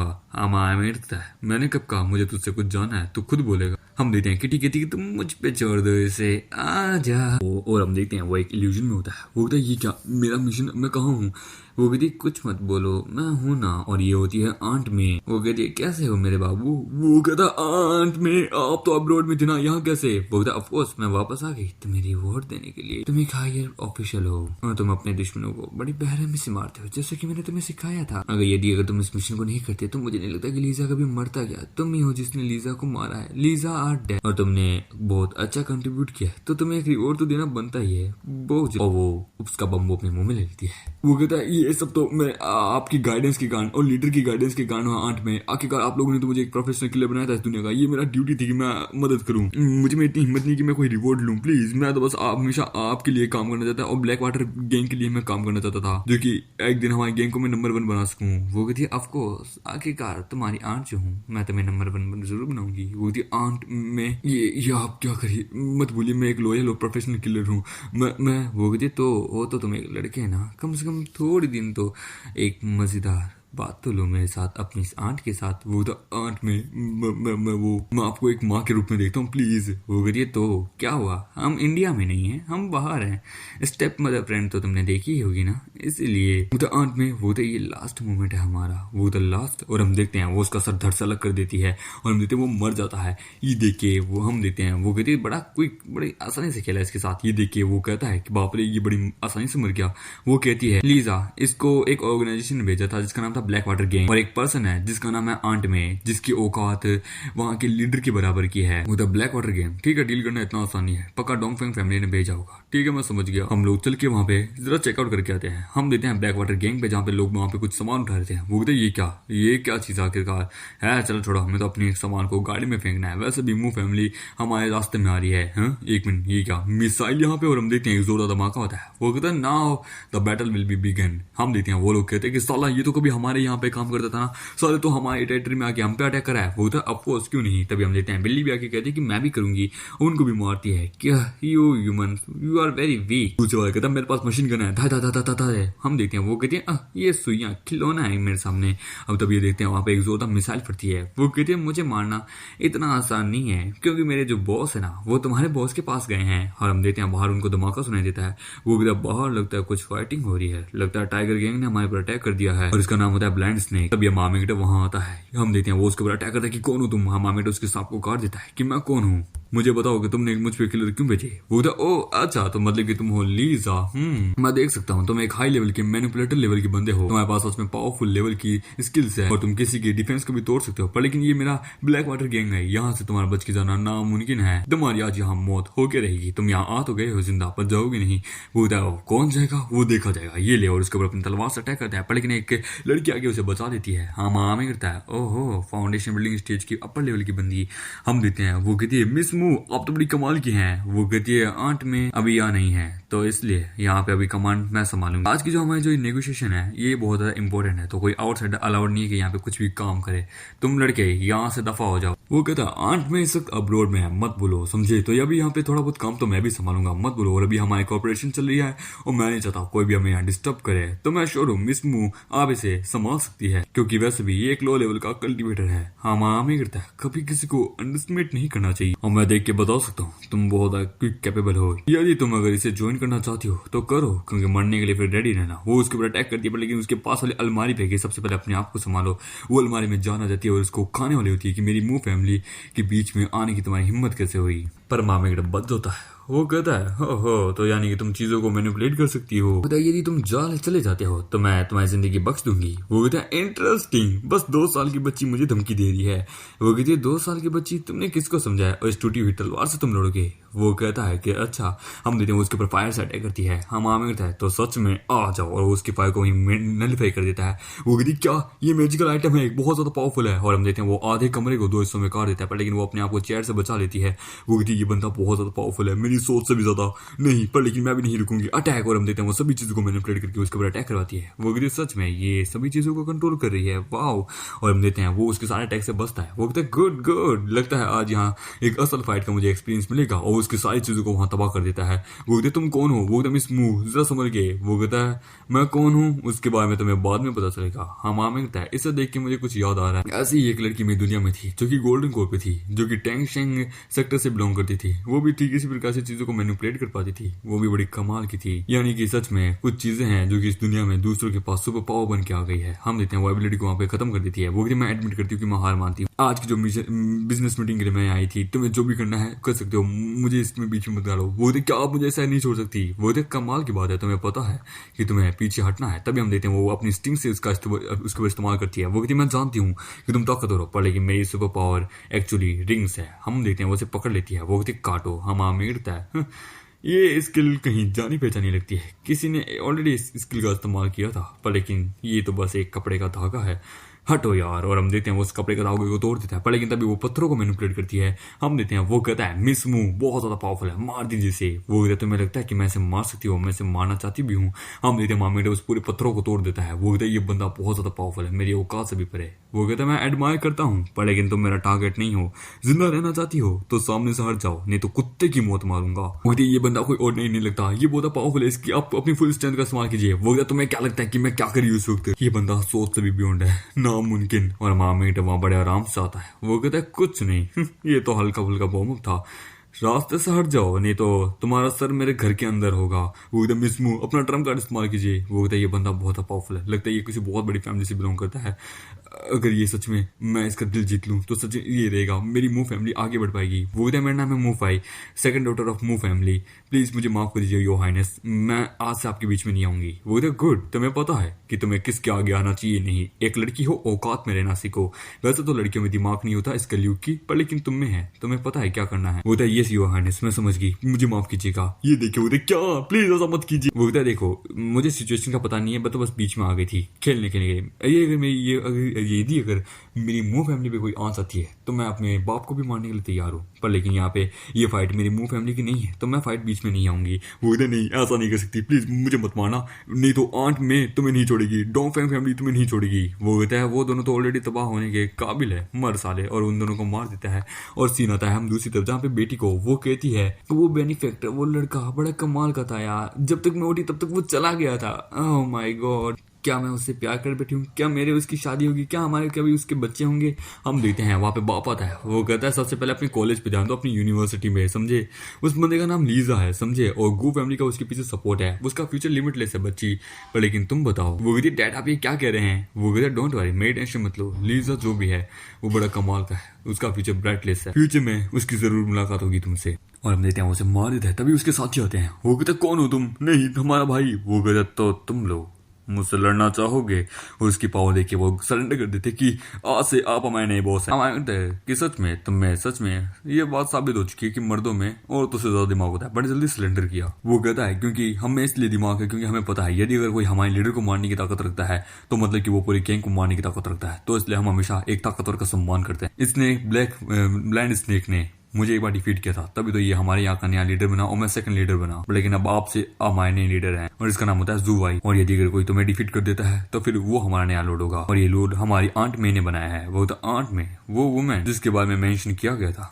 मैंने कब कहा मुझे तुझसे कुछ जाना है, तू खुद बोलेगा। हम देखते हैं कि ठीक है तुम मुझ पे छोड़ दो इसे, आ जा। और हम देखते हैं वो एक इल्यूजन में होता है। वो कहता है ये क्या मेरा मिशन, मैं कहाँ हूँ? वो कहती कुछ मत बोलो मैं हूं ना। और ये होती है आंट में। वो कहती है कैसे हो मेरे बाबू? वो कहता आंट में आप तो अब्रॉड में थे ना, यहाँ कैसे? वो कहता ऑफ कोर्स मैं वापस आ गई तुम्हें रिवॉर्ड देने के लिए, तुम एक हायर ऑफिशियल हो और तुम अपने दुश्मनों को बड़ी बेरहमी से मारते हो जैसे कि मैंने तुम्हें सिखाया था। अगर तुम इस मिशन को नहीं करते तो मुझे नहीं लगता कि लीजा कभी मरता गया। तुम ही हो जिसने लीजा को मारा है, लीजा आर डेड। और तुमने बहुत अच्छा कंट्रीब्यूट किया तो तुम्हें एक रिवॉर्ड तो देना बनता ही है। और वो उसका बम्बू अपने मुंह में ले लेती है। वो कहता है ये सब तो मैं आपकी गाइडेंस के कारण और लीडर की गाइडेंस के कारण आंट में आखिरकार आप लोगों ने तो मुझे एक प्रोफेशनल किलर बनाया था इस दुनिया का, ये मेरा ड्यूटी थी कि मैं मदद करूं। मुझे में इतनी हिम्मत नहीं कि मैं कोई रिवॉर्ड लूं, प्लीज। मैं तो बस हमेशा आपके लिए काम करना चाहता और ब्लैक वाटर गैंग के लिए मैं काम करना चाहता था, जो कि एक दिन हमारी गैंग को मैं नंबर 1 बना सकूं। वो कहती है ऑफकोर्स आखिरकार तुम्हारी आंट जो हूँ मैं तुम्हें नंबर 1 जरूर बनाऊंगी। वो कहती है आंट में ये आप क्या करिए मत बोलिए, मैं एक लॉयल और प्रोफेशनल किलर हूँ। मैं वो कहती तो वो तो तुम एक लड़के है ना, कम से कम थोड़ी दिन तो एक मजेदार बात तो लो मेरे साथ अपनी आंट के साथ। वो तो आंट में मैं आपको एक माँ के रूप में देखता हूँ प्लीज। वो करिए तो क्या हुआ, हम इंडिया में नहीं है, हम बाहर हैं। स्टेप मदर फ्रेंड तो तुमने देखी ही होगी ना, इसीलिए। वो तो आंट में वो तो ये लास्ट मोमेंट है हमारा, वो तो लास्ट। और हम देखते हैं वो उसका सर धड़ से अलग कर देती है और हम देखते हैं वो मर जाता है। ये देख के वो हम देखते हैं वो कहती है बड़ा क्विक बड़ी आसानी से खेला इसके साथ। ये देख के वो कहता है कि बाप रे ये बड़ी आसानी से मर गया। वो कहती है लीजा इसको एक ऑर्गेनाइजेशन ने भेजा था जिसका नाम था ब्लैक वाटर गैंग और एक पर्सन है जिसका नाम है आंट में, जिसकी औकात वहाँ के लीडर के बराबर की है। वो द ब्लैक वाटर गैंग, ठीक है, डील करना इतना आसानी है, पक्का डोंगफेंग फैमिली ने भेजा होगा। ठीक है, मैं समझ गया। हम लोग चल के वहाँ पे जरा चेकआउट करके आते हैं। हम देते हैं ब्लैक वाटर गैंग पे, जहाँ पे लोग वहाँ पे कुछ सामान उठा रहे थे। वो कहते ये क्या चीज आखिरकार है। चलो छोड़ो, हमें तो अपने सामान को गाड़ी में फेंकना है। वैसे भी मूव फैमिली हमारे रास्ते में आ रही है। एक मिनट, ये क्या मिसाइल यहाँ पे? और हम देखते हैं एक जोरदार धमाका होता है। वो कहते हैं now the battle will be began. हम देखते हैं वो लोग कहते हैं कि साला ये तो कभी हमारे यहाँ पे काम करता था ना, साले तो हमारे टेरिटरी में आके हम पे अटैक करा है। वो कहता है ऑफकोर्स क्यों नहीं। तभी हम देखते हैं बिल्ली भी आके कहती है कि मैं भी करूंगी, उनको भी मारती है। क्या you human, you are very weak. दूसरे वाला कहता है मेरे पास मशीन गन है, था। हम देखते हैं वो कहती है ये सुइयां खिलौना है मेरे सामने। अब तब ये देखते हैं वहां पे एक जोरदार मिसाइल फटती है। वो कहती है मुझे मारना इतना आसान नहीं है, क्योंकि मेरे जो बॉस है ना वो तुम्हारे बॉस के पास गए हैं। और हम देखते हैं बाहर उनको धमाका सुनाई देता है। वो कहता है बाहर लगता है कुछ फाइटिंग हो रही है, लगता है टाइगर गैंग ने हमारे पर अटैक कर दिया है और इसका नाम होता है ब्लाइंड स्नेक। तब ये मामेगेटो वहां आता है। हम देखते हैं वो उसके ऊपर अटैक करता है कि कौन हो तुम। मामेगेटो उसके सांप को काट देता है कि मैं कौन हूँ, मुझे बताओ कि तुमने मुझ पे किलर क्यों भेजे। वो कहता ओ अच्छा, तो मतलब कि तुम हो लीजा। मैं देख सकता हूँ तुम एक हाई लेवल के मैनिपुलेटर लेवल के बंदे हो, तुम्हारे पास उसमें पावरफुल लेवल की स्किल्स है और तुम किसी की डिफेंस को भी तोड़ सकते हो। पर लेकिन ये मेरा ब्लैक वाटर गैंग है, यहाँ से तुम्हारा बच के जाना नामुमकिन है। तुम्हारी आज यहाँ मौत होके रहेगी। तुम यहाँ आ तो गए हो जिंदा, पर जाओगे नहीं। वो कहता है कौन जाएगा, वो देखा जाएगा, ये ले। और उसके ऊपर अपनी तलवार से अटैक करता है। पर लेकिन एक लड़की आगे उसे बचा देती है। हाँ मामे करता है ओहो फाउंडेशन बिल्डिंग स्टेज की अपर लेवल की बंदी। हम देते हैं वो कहती है मिस मू आप तो बड़ी कमाल की हैं। वो कहती है आंट में अभी यहाँ नहीं है, तो इसलिए यहाँ पे अभी कमांड मैं संभालूंगा। आज की जो हमारी जो नेगोशिएशन है ये बहुत ज्यादा इंपॉर्टेंट है, तो कोई आउटसाइडर अलाउड नहीं है कि यहाँ पे कुछ भी काम करे। तुम लड़के यहाँ से दफा हो जाओ। वो कहता है आंट में इस वक्त अब्रोड में है, मत बोलो, समझे। तो अभी यहाँ पे थोड़ा बहुत काम तो मैं भी संभालूंगा, मत बोलो। और अभी हमारी कॉर्पोरेशन चल रही है और मैं नहीं चाहता कोई भी हमें यहाँ डिस्टर्ब करे। तो मैं श्योर हूँ मिस मू आप इसे संभाल सकती है, क्योंकि वैसे भी ये एक लो लेवल का कल्टिवेटर है। हाँ माम ही करता है, कभी किसी को अंडरस्टिमेट नहीं करना चाहिए। और मैं देख के बता सकता हूँ तुम बहुत क्विक कैपेबल हो। यदि तुम अगर इसे ज्वाइन करना चाहती हो तो करो, क्योंकि मरने के लिए फिर रेडी रहना। वो उसके ऊपर अटैक करती है, लेकिन उसके पास वाली अलमारी पे सबसे पहले अपने आप को संभालो। वो अलमारी में जाना जाती है और उसको खाने वाली होती है कि मेरी मुंह फैमिली के बीच में आने की तुम्हारी हिम्मत कैसे हुई। पर मामे का बद होता है। वो कहता है हो तो यानी कि तुम चीजों को मैनिपुलेट कर सकती हो। बताइए यदि तुम चले जाते हो तो मैं तुम्हारी जिंदगी बख्श दूंगी। वो कहता है इंटरेस्टिंग, बस 2 साल की बच्ची मुझे धमकी दे रही है। वो कहती है 2 साल की बच्ची, तुमने किसको समझाया और इस टूटी हुई तलवार से तुम लड़ोगे। वो कहता है कि अच्छा। हम देते हैं उसके ऊपर फायर से अटैक करती है। हम आमिर करता है तो सच में आ जाओ, और उसकी फायर को वहीं नलिफाई कर देता है। वो कहती क्या ये मैजिकल आइटम है, बहुत ज्यादा पावरफुल है। और हम देते हैं वो आधे कमरे को 2 हिस्सों में काट देता है, पर लेकिन वो अपने आप को चेयर से बचा लेती है। वो कहती है ये बंदा बहुत ज्यादा पावरफुल है, मेरी सोच से भी ज्यादा नहीं, पर लेकिन मैं भी नहीं रुकूंगी। अटैक। और हम देते हैं वो सभी चीजों को मैनिपुलेट करके उसके ऊपर अटैक करवाती है। वो कहती है सच में ये सभी चीजों को कंट्रोल कर रही है, वाओ। और हम देते हैं वो उसके सारे अटैक से बचता है। वो कहता है गुड, लगता है आज यहाँ एक असल फाइट का मुझे एक्सपीरियंस मिलेगा। और उसकी सारी चीजों को वहां तबाह कर देता है। वो कहते तुम कौन हो। वो एकदम स्मूथ जरा समझ गए। वो कहता है मैं कौन हूँ उसके बारे में तुम्हें बाद में पता चलेगा। हाँ मामे कहता है इसे देख के मुझे कुछ याद आ रहा है। ऐसी ही एक लड़की मेरी दुनिया में थी जो कि गोल्डन कोर पे थी, जो कि टैंग शेंग सेक्टर से बिलोंग करती थी। वो भी ठीक इसी प्रकार से चीजों को मैनिपुलेट कर पाती थी। वो भी बड़ी कमाल की थी। यानी कि सच में कुछ चीजें हैं जो कि इस दुनिया में दूसरों के पास सुपर पावर बन के आ गई है। हम देते हैं वो एबिलिटी को वहां पे खत्म कर देती है। वो मैं एडमिट करती हूँ कि मैं हार मानती हूँ। आज की जो बिजनेस मीटिंग के लिए मैं आई थी, तुम्हें जो भी करना है कर सकते हो, मुझे इसमें बीच में मत डालो। वो क्या आप मुझे ऐसा नहीं छोड़ सकती। वो कमाल की बात है, तुम्हें पता है कि तुम्हें पीछे हटना है। तभी हम देते हैं वो अपनी स्टिंग से उसके ऊपर इस्तेमाल करती है। वो कहती है मैं जानती हूँ कि तुम ताकतवर हो, पर लेकिन मेरी सुपर पावर एक्चुअली रिंग्स है। हम देखते हैं वो उसे पकड़ लेती है। वो कहती काटो। हम आमिरता है ये स्किल कहीं जानी पहचानी लगती है, किसी ने ऑलरेडी इस स्किल का इस्तेमाल किया था, पर लेकिन ये तो बस एक कपड़े का धागा है, हटो यार। और हम देते हैं वो उस कपड़े का धागे को तोड़ देता है, पर लेकिन तभी वो पत्थरों को मैनिपुलेट करती है। हम देते हैं वो कहता है मिस मू बहुत ज्यादा पावरफुल है, मार दीजिए इसे। वो कहता है तुम्हें लगता है कि मैं इसे मार सकती हूँ, मैं इसे मारना चाहती भी हूँ। हम देते हैं मामेडे उस पूरे पत्थरों को तोड़ देता है। वो कहता है ये बंदा बहुत ज्यादा पावरफुल है, मेरी औकात से भी परे। वो कहता है मैं एडमायर करता हूँ, पर लेकिन तुम मेरा टारगेट नहीं हो। जिंदा रहना चाहती हो तो सामने से हट जाओ, नहीं तो कुत्ते की मौत मारूंगा। वो ये बंदा कोई और नहीं लगता, ये बहुत पावरफुल है, इसकी आप अपनी फुल स्ट्रेंथ का इस्तेमाल कीजिए। वो कहता तुम्हें क्या लगता है कि मैं क्या करी उस वक्त। ये बंदा सोच से भी बियॉन्ड है, नामुमकिन। और मामेट वहां बड़े आराम से आता है। वो कहता है कुछ नहीं, ये तो हल्का फुल्का वार्म अप था, रास्ते से हट जाओ नहीं तो तुम्हारा सर मेरे घर के अंदर होगा। वो एकदम मिसमू अपना ट्रम्प कार्ड इस्तेमाल कीजिए। वो कहता है ये बंदा बहुत पावरफुल है, लगता है ये किसी बहुत बड़ी फैमिली से बिलोंग करता है। अगर ये सच में मैं इसका दिल जीत लूं तो सच ये रहेगा, मेरी मूव फैमिली आगे बढ़ पाएगी। वो कहता है मेरा नाम है मूफाई, सेकंड डॉटर ऑफ मूव फैमिली, प्लीज मुझे माफ कर दीजिए योर हाइनेस, मैं आज से आपके बीच में नहीं आऊंगी। वो कहता है गुड, तुम्हें पता है कि तुम्हें किसके आगे आना चाहिए नहीं। एक लड़की हो औकात में रहना सीखो। वैसे तो लड़कियों में दिमाग नहीं होता इस कलयुग की, पर लेकिन तुम में है, तुम्हें पता है क्या करना है। वो कहता है यस योर हाइनेस, मैं समझ गई, मुझे माफ कीजिएगा। ये देखिए वो क्या, प्लीज ऐसा मत कीजिए। वो कहता है देखो मुझे सिचुएशन का पता नहीं है, तो बस बीच में आ गई थी खेलने के लिए। ये अगर मेरी अगर मेरी मुंह फैमिली पे कोई आंच आती है तो मैं अपने बाप को भी मारने के लिए तैयार हूँ, पर लेकिन यहाँ पे ये फाइट मेरी मुंह फैमिली की नहीं है तो मैं फाइट बीच में नहीं आऊंगी। वो कहता नहीं ऐसा नहीं कर सकती, प्लीज मुझे मत मारना, नहीं तो आंट में तुम्हें नहीं छोड़ेगी, डोंग फैंग फैमिली तुम्हें नहीं छोड़ेगी। वो कहता है वो दोनों तो ऑलरेडी तबाह होने के काबिल है, मर साले, और उन दोनों को मार देता है। और सीन आता है हम दूसरी तरफ जहाँ पे बेटी को वो कहती है वो बेनिफैक्टर वो लड़का बड़ा कमाल का था यार, जब तक मैं उठी तब तक वो चला गया था। ओह माय गॉड, क्या मैं उससे प्यार कर बैठी हूँ, क्या मेरे उसकी शादी होगी, क्या हमारे कभी उसके बच्चे होंगे। हम देखते हैं वहाँ पे बाप आता है। वो कहता है सबसे पहले अपने कॉलेज पे ध्यान दो, अपनी यूनिवर्सिटी में, समझे। उस बंदे का नाम लीजा है, समझे, और गू फैमिली का उसके पीछे सपोर्ट है, उसका फ्यूचर लिमिटलेस है बच्ची। पर लेकिन तुम बताओ। वो कहती डैड आप ये क्या कह रहे हैं। वो कहता डोंट वरी, मेरी टेंशन मत लो, लीजा जो भी है वो बड़ा कमाल का है, उसका फ्यूचर ब्राइटलेस है, फ्यूचर में उसकी जरूर मुलाकात होगी तुमसे। और हम देते हैं उसे मार देता है। तभी उसके साथी आते हैं। वो कहते कौन हो तुम। नहीं हमारा भाई। वो कहता तो तुम लोग मुझसे लड़ना चाहोगे। और उसकी पावर देख के वो सरेंडर कर देते कि आज से आप हमारे नए बॉस हैं। हमारे कि सच में तुम में सच में ये बात साबित हो चुकी है कि मर्दों में औरतों से ज्यादा दिमाग होता है। बड़े जल्दी सरेंडर किया। वो कहता है क्योंकि हमें इसलिए दिमाग है क्योंकि हमें पता है यदि अगर कोई हमारे लीडर को मारने की ताकत रखता है तो मतलब कि वो पूरी गैंग को मारने की ताकत रखता है, तो इसलिए हम हमेशा एक ताकतवर का सम्मान करते हैं। इसने ब्लैंड स्नेक ने मुझे एक बार डिफीट किया था, तभी तो ये हमारे यहाँ का नया लीडर बना और मैं सेकंड लीडर बना। लेकिन अब आपसे हमारे नए लीडर हैं और इसका नाम होता है जुवाई। और यदि अगर कोई तुम्हें डिफीट कर देता है तो फिर वो हमारा नया लॉर्ड होगा। और ये लॉर्ड हमारी आंट मे ने बनाया है। वो तो आंट में वो वुमेन जिसके बारे में मेंशन किया गया था।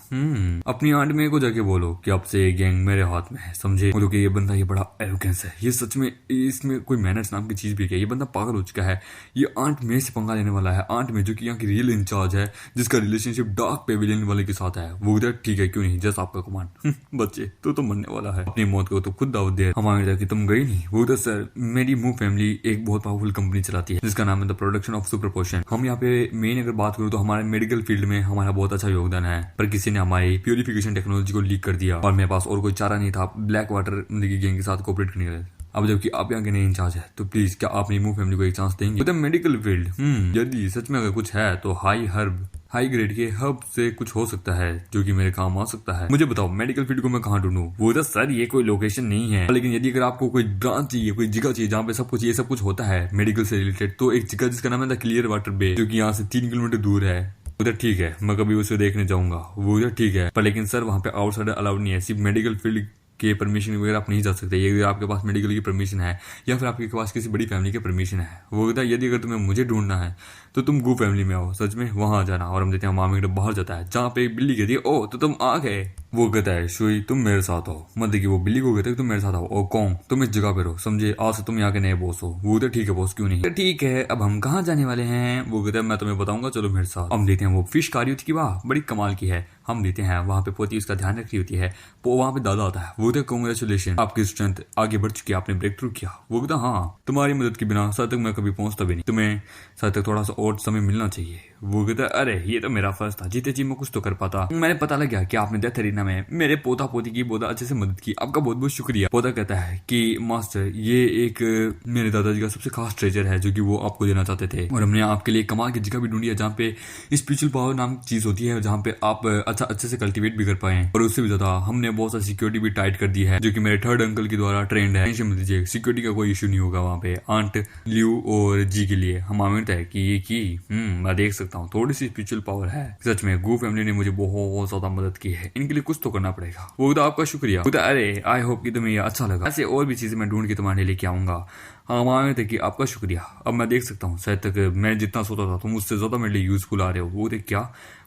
अपनी आंट मे को जाके बोलो कि अब से ये गैंग मेरे हाथ में है, समझे। बोलो कि ये बंदा ये बड़ा एरोगेंस है, ये सच में इसमें कोई मैनर्स नाम की चीज भी है। ये बंदा पागल हो चुका है, ये आंट मे से पंगा लेने वाला है। आंट मे जो कि यहाँ की रियल इंचार्ज है, जिसका रिलेशनशिप डार्क पेविलियन वाले के साथ है। वो उधर ठीक है क्यों नहीं, जैसा आपका कमांड। बच्चे तो मरने वाला है, अपनी मौत को तो खुद दावत दे। हमारे जाके तुम गई नहीं। वो तो सर मेरी मूव फैमिली एक बहुत पावरफुल कंपनी चलाती है जिसका नाम है द प्रोडक्शन ऑफ सुपर पोशन। हम यहाँ पे मेन अगर बात करूँ तो हमारे मेडिकल फील्ड में हमारा बहुत अच्छा योगदान है, पर किसी ने हमारी प्यूरिफिकेशन टेक्नोलॉजी को लीक कर दिया और मेरे पास और कोई चारा नहीं था ब्लैक वाटर गैंग के साथ कोऑपरेट करने के लिए। अब जबकि आप यहाँ के नए इंचार्ज है तो प्लीज क्या आप मेरी मूव फैमिली को एक चांस देंगे। मेडिकल फील्ड यदि सच में अगर कुछ है तो हाई ग्रेड के हब से कुछ हो सकता है जो कि मेरे काम आ सकता है। मुझे बताओ मेडिकल फील्ड को मैं कहाँ ढूंढूं। वो तो सर ये कोई लोकेशन नहीं है, लेकिन यदि अगर आपको कोई ब्रांच चाहिए, कोई जगह चाहिए जहाँ पे सब कुछ होता है मेडिकल से रिलेटेड, तो एक जगह जिसका नाम है द क्लियर वाटर बे, जो कि यहाँ से 3 किलोमीटर दूर है। उधर ठीक है, मैं कभी उसे देखने जाऊंगा। वो उधर ठीक है, पर लेकिन सर वहाँ पे आउटसाइडर अलाउड नहीं है, सिर्फ मेडिकल फील्ड के परमिशन वगैरह आप नहीं जा सकते। ये अगर आपके पास मेडिकल की परमिशन है या फिर आपके पास किसी बड़ी फैमिली की परमिशन है। वो कहता है यदि अगर तुम्हें मुझे ढूंढना है तो तुम गू फैमिली में आओ, सच में वहां आ जाना। और हम देते हैं मामी का बाहर जाता है जहाँ पे एक बिल्ली कहती है ओ तो तुम आ गए। वो कहता है शुई तुम मेरे साथ आओ, मतलब कि वो बिल्ली को कहता है तुम मेरे साथ आओ। और कौन तुम इस जगह पे रहो, समझे, आज से तुम यहाँ के नए बॉस हो। वो कहता ठीक है बॉस क्यों नहीं। ठीक है अब हम कहाँ जाने वाले हैं। वो कहता है मैं तुम्हें बताऊंगा, चलो मेरे साथ। हम देते हैं वो फिश खा रही होती है, वाह बड़ी कमाल की है। हम देते हैं वहां पे पोती उसका ध्यान रखी होती है, वहां पे दादा आता है। वो कहता कांग्रेचुलेशन आपकी स्ट्रेंथ आगे बढ़ चुकी है, आपने ब्रेक थ्रू किया। वो कहता हाँ तुम्हारी मदद के बिना शायद तक मैं कभी पहुंचता भी नहीं, तुम्हें शायद तक थोड़ा सा और समय मिलना चाहिए। वो कहता है अरे ये तो मेरा फर्ज था, जीते जी मैं कुछ तो कर पाता। मैंने पता लग गया कि आपने डेथ एरिना में मेरे पोता पोती की बहुत अच्छे से मदद की, आपका बहुत बहुत शुक्रिया। पोता कहता है कि मास्टर ये एक मेरे दादाजी का सबसे खास ट्रेजर है जो कि वो आपको देना चाहते थे, और हमने आपके लिए कमाल की जगह भी ढूंढी है जहाँ पे स्पिरिचुअल पावर नाम की चीज होती है, जहाँ पे आप अच्छे से कल्टिवेट भी कर पाए। और उससे भी ज्यादा हमने बहुत सारी सिक्योरिटी भी टाइट कर दी है जो कि मेरे थर्ड अंकल के द्वारा ट्रेंड है। टेंशन मत लीजिए, सिक्योरिटी का कोई इशू नहीं होगा वहाँ पे आंट लियू और जी के लिए। हम आमिर है कि ये की मैं देख सकता हूँ थोड़ी सी स्पिरिचुअल पावर है। सच में गू फैमिली ने मुझे बहुत ज्यादा मदद की है, इनके लिए कुछ तो करना पड़ेगा। वो तो आपका शुक्रिया। अरे आई होप कि तुम्हें ये अच्छा लगा, ऐसे और भी चीजें मैं ढूंढ के तुम्हारे लेके आऊंगा। हाँ मामे थे कि आपका शुक्रिया। अब मैं देख सकता हूँ शायद तक मैं जितना सोता था तुम उससे ज्यादा मेरे लिए यूजफुल आ रहे हो। वो थे क्या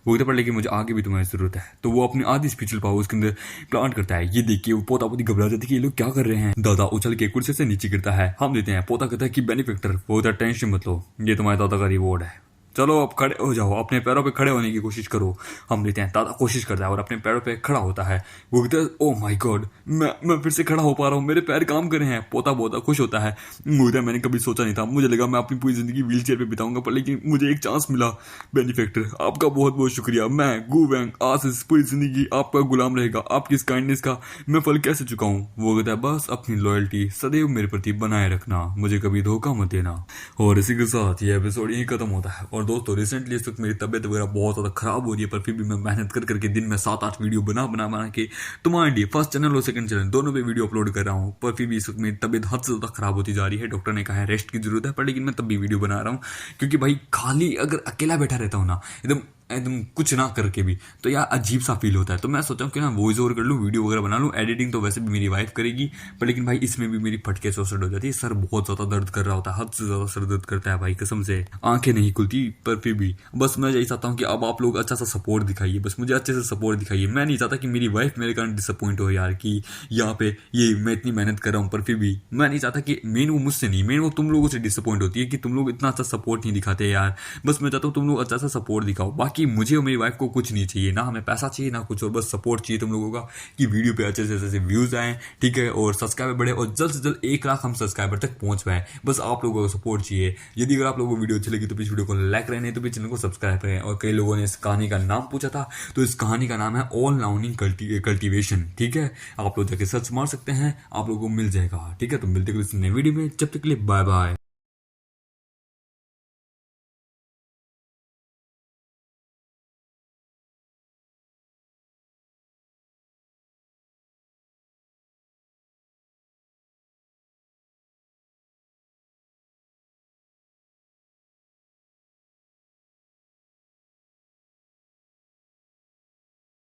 वो पर लेकिन मुझे आगे भी तुम्हारी जरूरत है। तो वो अपनी आधी स्पिरिचुअल पावर उसके अंदर प्लांट करता है। ये देखिए वो पोता पोती घबरा जाती है कि ये लोग क्या कर रहे हैं। दादा उछल के कुर्सी से नीचे गिरता है। हम देते हैं पोता कहता है कि बेनिफिक्टर। वो होता है टेंशन मत लो, ये तुम्हारे दादा का रिवॉर्ड है। चलो अब खड़े हो जाओ, अपने पैरों पे खड़े होने की कोशिश करो। हम लेते हैं, दादा कोशिश करता है और अपने पैरों पे खड़ा होता है। वो कहता है ओ माय गॉड, मैं फिर से खड़ा हो पा रहा हूँ, मेरे पैर काम कर रहे हैं। पोता बहुत खुश होता है। मुझे मैंने कभी सोचा नहीं था, मुझे लगा मैं अपनी पूरी जिंदगी व्हील चेयर पर बिताऊंगा, पर लेकिन मुझे एक चांस मिला। बेनिफैक्टर आपका बहुत बहुत शुक्रिया। मैं गु वैंग आज से पूरी जिंदगी आपका गुलाम रहेगा। आपकी इस काइंडनेस का मैं फल कैसे चुकाऊं? वो कहता है बस अपनी लॉयल्टी सदैव मेरे प्रति बनाए रखना, मुझे कभी धोखा मत देना। और इसी के साथ ये एपिसोड यही खत्म होता है। और दोस्तों रिसेंटली इस वक्त मेरी तबीयत वगैरह बहुत ज़्यादा खराब हो रही है, पर फिर भी मैं मेहनत कर करके दिन में 7-8 वीडियो बना के तुम्हारे लिए फर्स्ट चैनल और सेकंड चैनल दोनों पे वीडियो अपलोड कर रहा हूँ। पर फिर भी इस वक्त मेरी तबीयत हद से ज़्यादा खराब होती जा रही है। डॉक्टर ने कहा है रेस्ट की जरूरत है, पर लेकिन मैं तब भी वीडियो बना रहा हूँ, क्योंकि भाई खाली अगर अकेला बैठा रहता हूँ ना, एकदम एकदम कुछ ना करके भी, तो यार अजीब सा फील होता है। तो मैं सोचा कि ना वॉइस ओवर कर लूँ, वीडियो वगैरह बना लूँ। एडिटिंग तो वैसे भी मेरी वाइफ करेगी, पर लेकिन भाई इसमें भी मेरी फटके चौसठ हो जाती है। सर बहुत ज़्यादा दर्द कर रहा होता है, हद से ज़्यादा सर दर्द करता है भाई, कसम से आंखें नहीं खुलती। पर फिर भी बस मैं यही चाहता हूँ कि अब आप लोग अच्छा सा सपोर्ट दिखाइए, बस मुझे अच्छे से सपोर्ट दिखाइए। मैं नहीं चाहता कि मेरी वाइफ मेरे कारण डिसअपॉइंट हो यार, कि यहाँ पे ये मैं इतनी मेहनत कर रहा हूँ, पर फिर भी मैं नहीं चाहता कि मेन वो मुझसे नहीं, मेन वो तुम लोगों से डिसअपॉइंट होती है कि तुम लोग इतना अच्छा सपोर्ट नहीं दिखाते यार। बस मैं चाहता हूँ तुम लोग अच्छा सा सपोर्ट दिखाओ। बाकी मुझे और मेरी वाइफ को कुछ नहीं चाहिए, ना हमें पैसा चाहिए ना कुछ और, बस सपोर्ट चाहिए तुम लोगों का कि वीडियो पे अच्छे से व्यूज आए, ठीक है, और सब्सक्राइबर बढ़े, और जल्द से जल्द 1 लाख हम सब्सक्राइबर तक पहुंच पाए। बस आप लोगों का सपोर्ट चाहिए। यदि अगर आप लोगों को वीडियो अच्छी लगी तो प्लीज वीडियो को लाइक करें, नहीं तो प्लीज चैनल को सब्सक्राइब करें। और कई लोगों ने इस कहानी का नाम पूछा था, तो इस कहानी का नाम है ऑल नाउनिंग कल्टीवेशन, ठीक है। आप लोग जाके सर्च मार सकते हैं, आप लोगों को मिल जाएगा, ठीक है। तो मिलते हैं किसी नए वीडियो में, जब तक के लिए बाय बाय।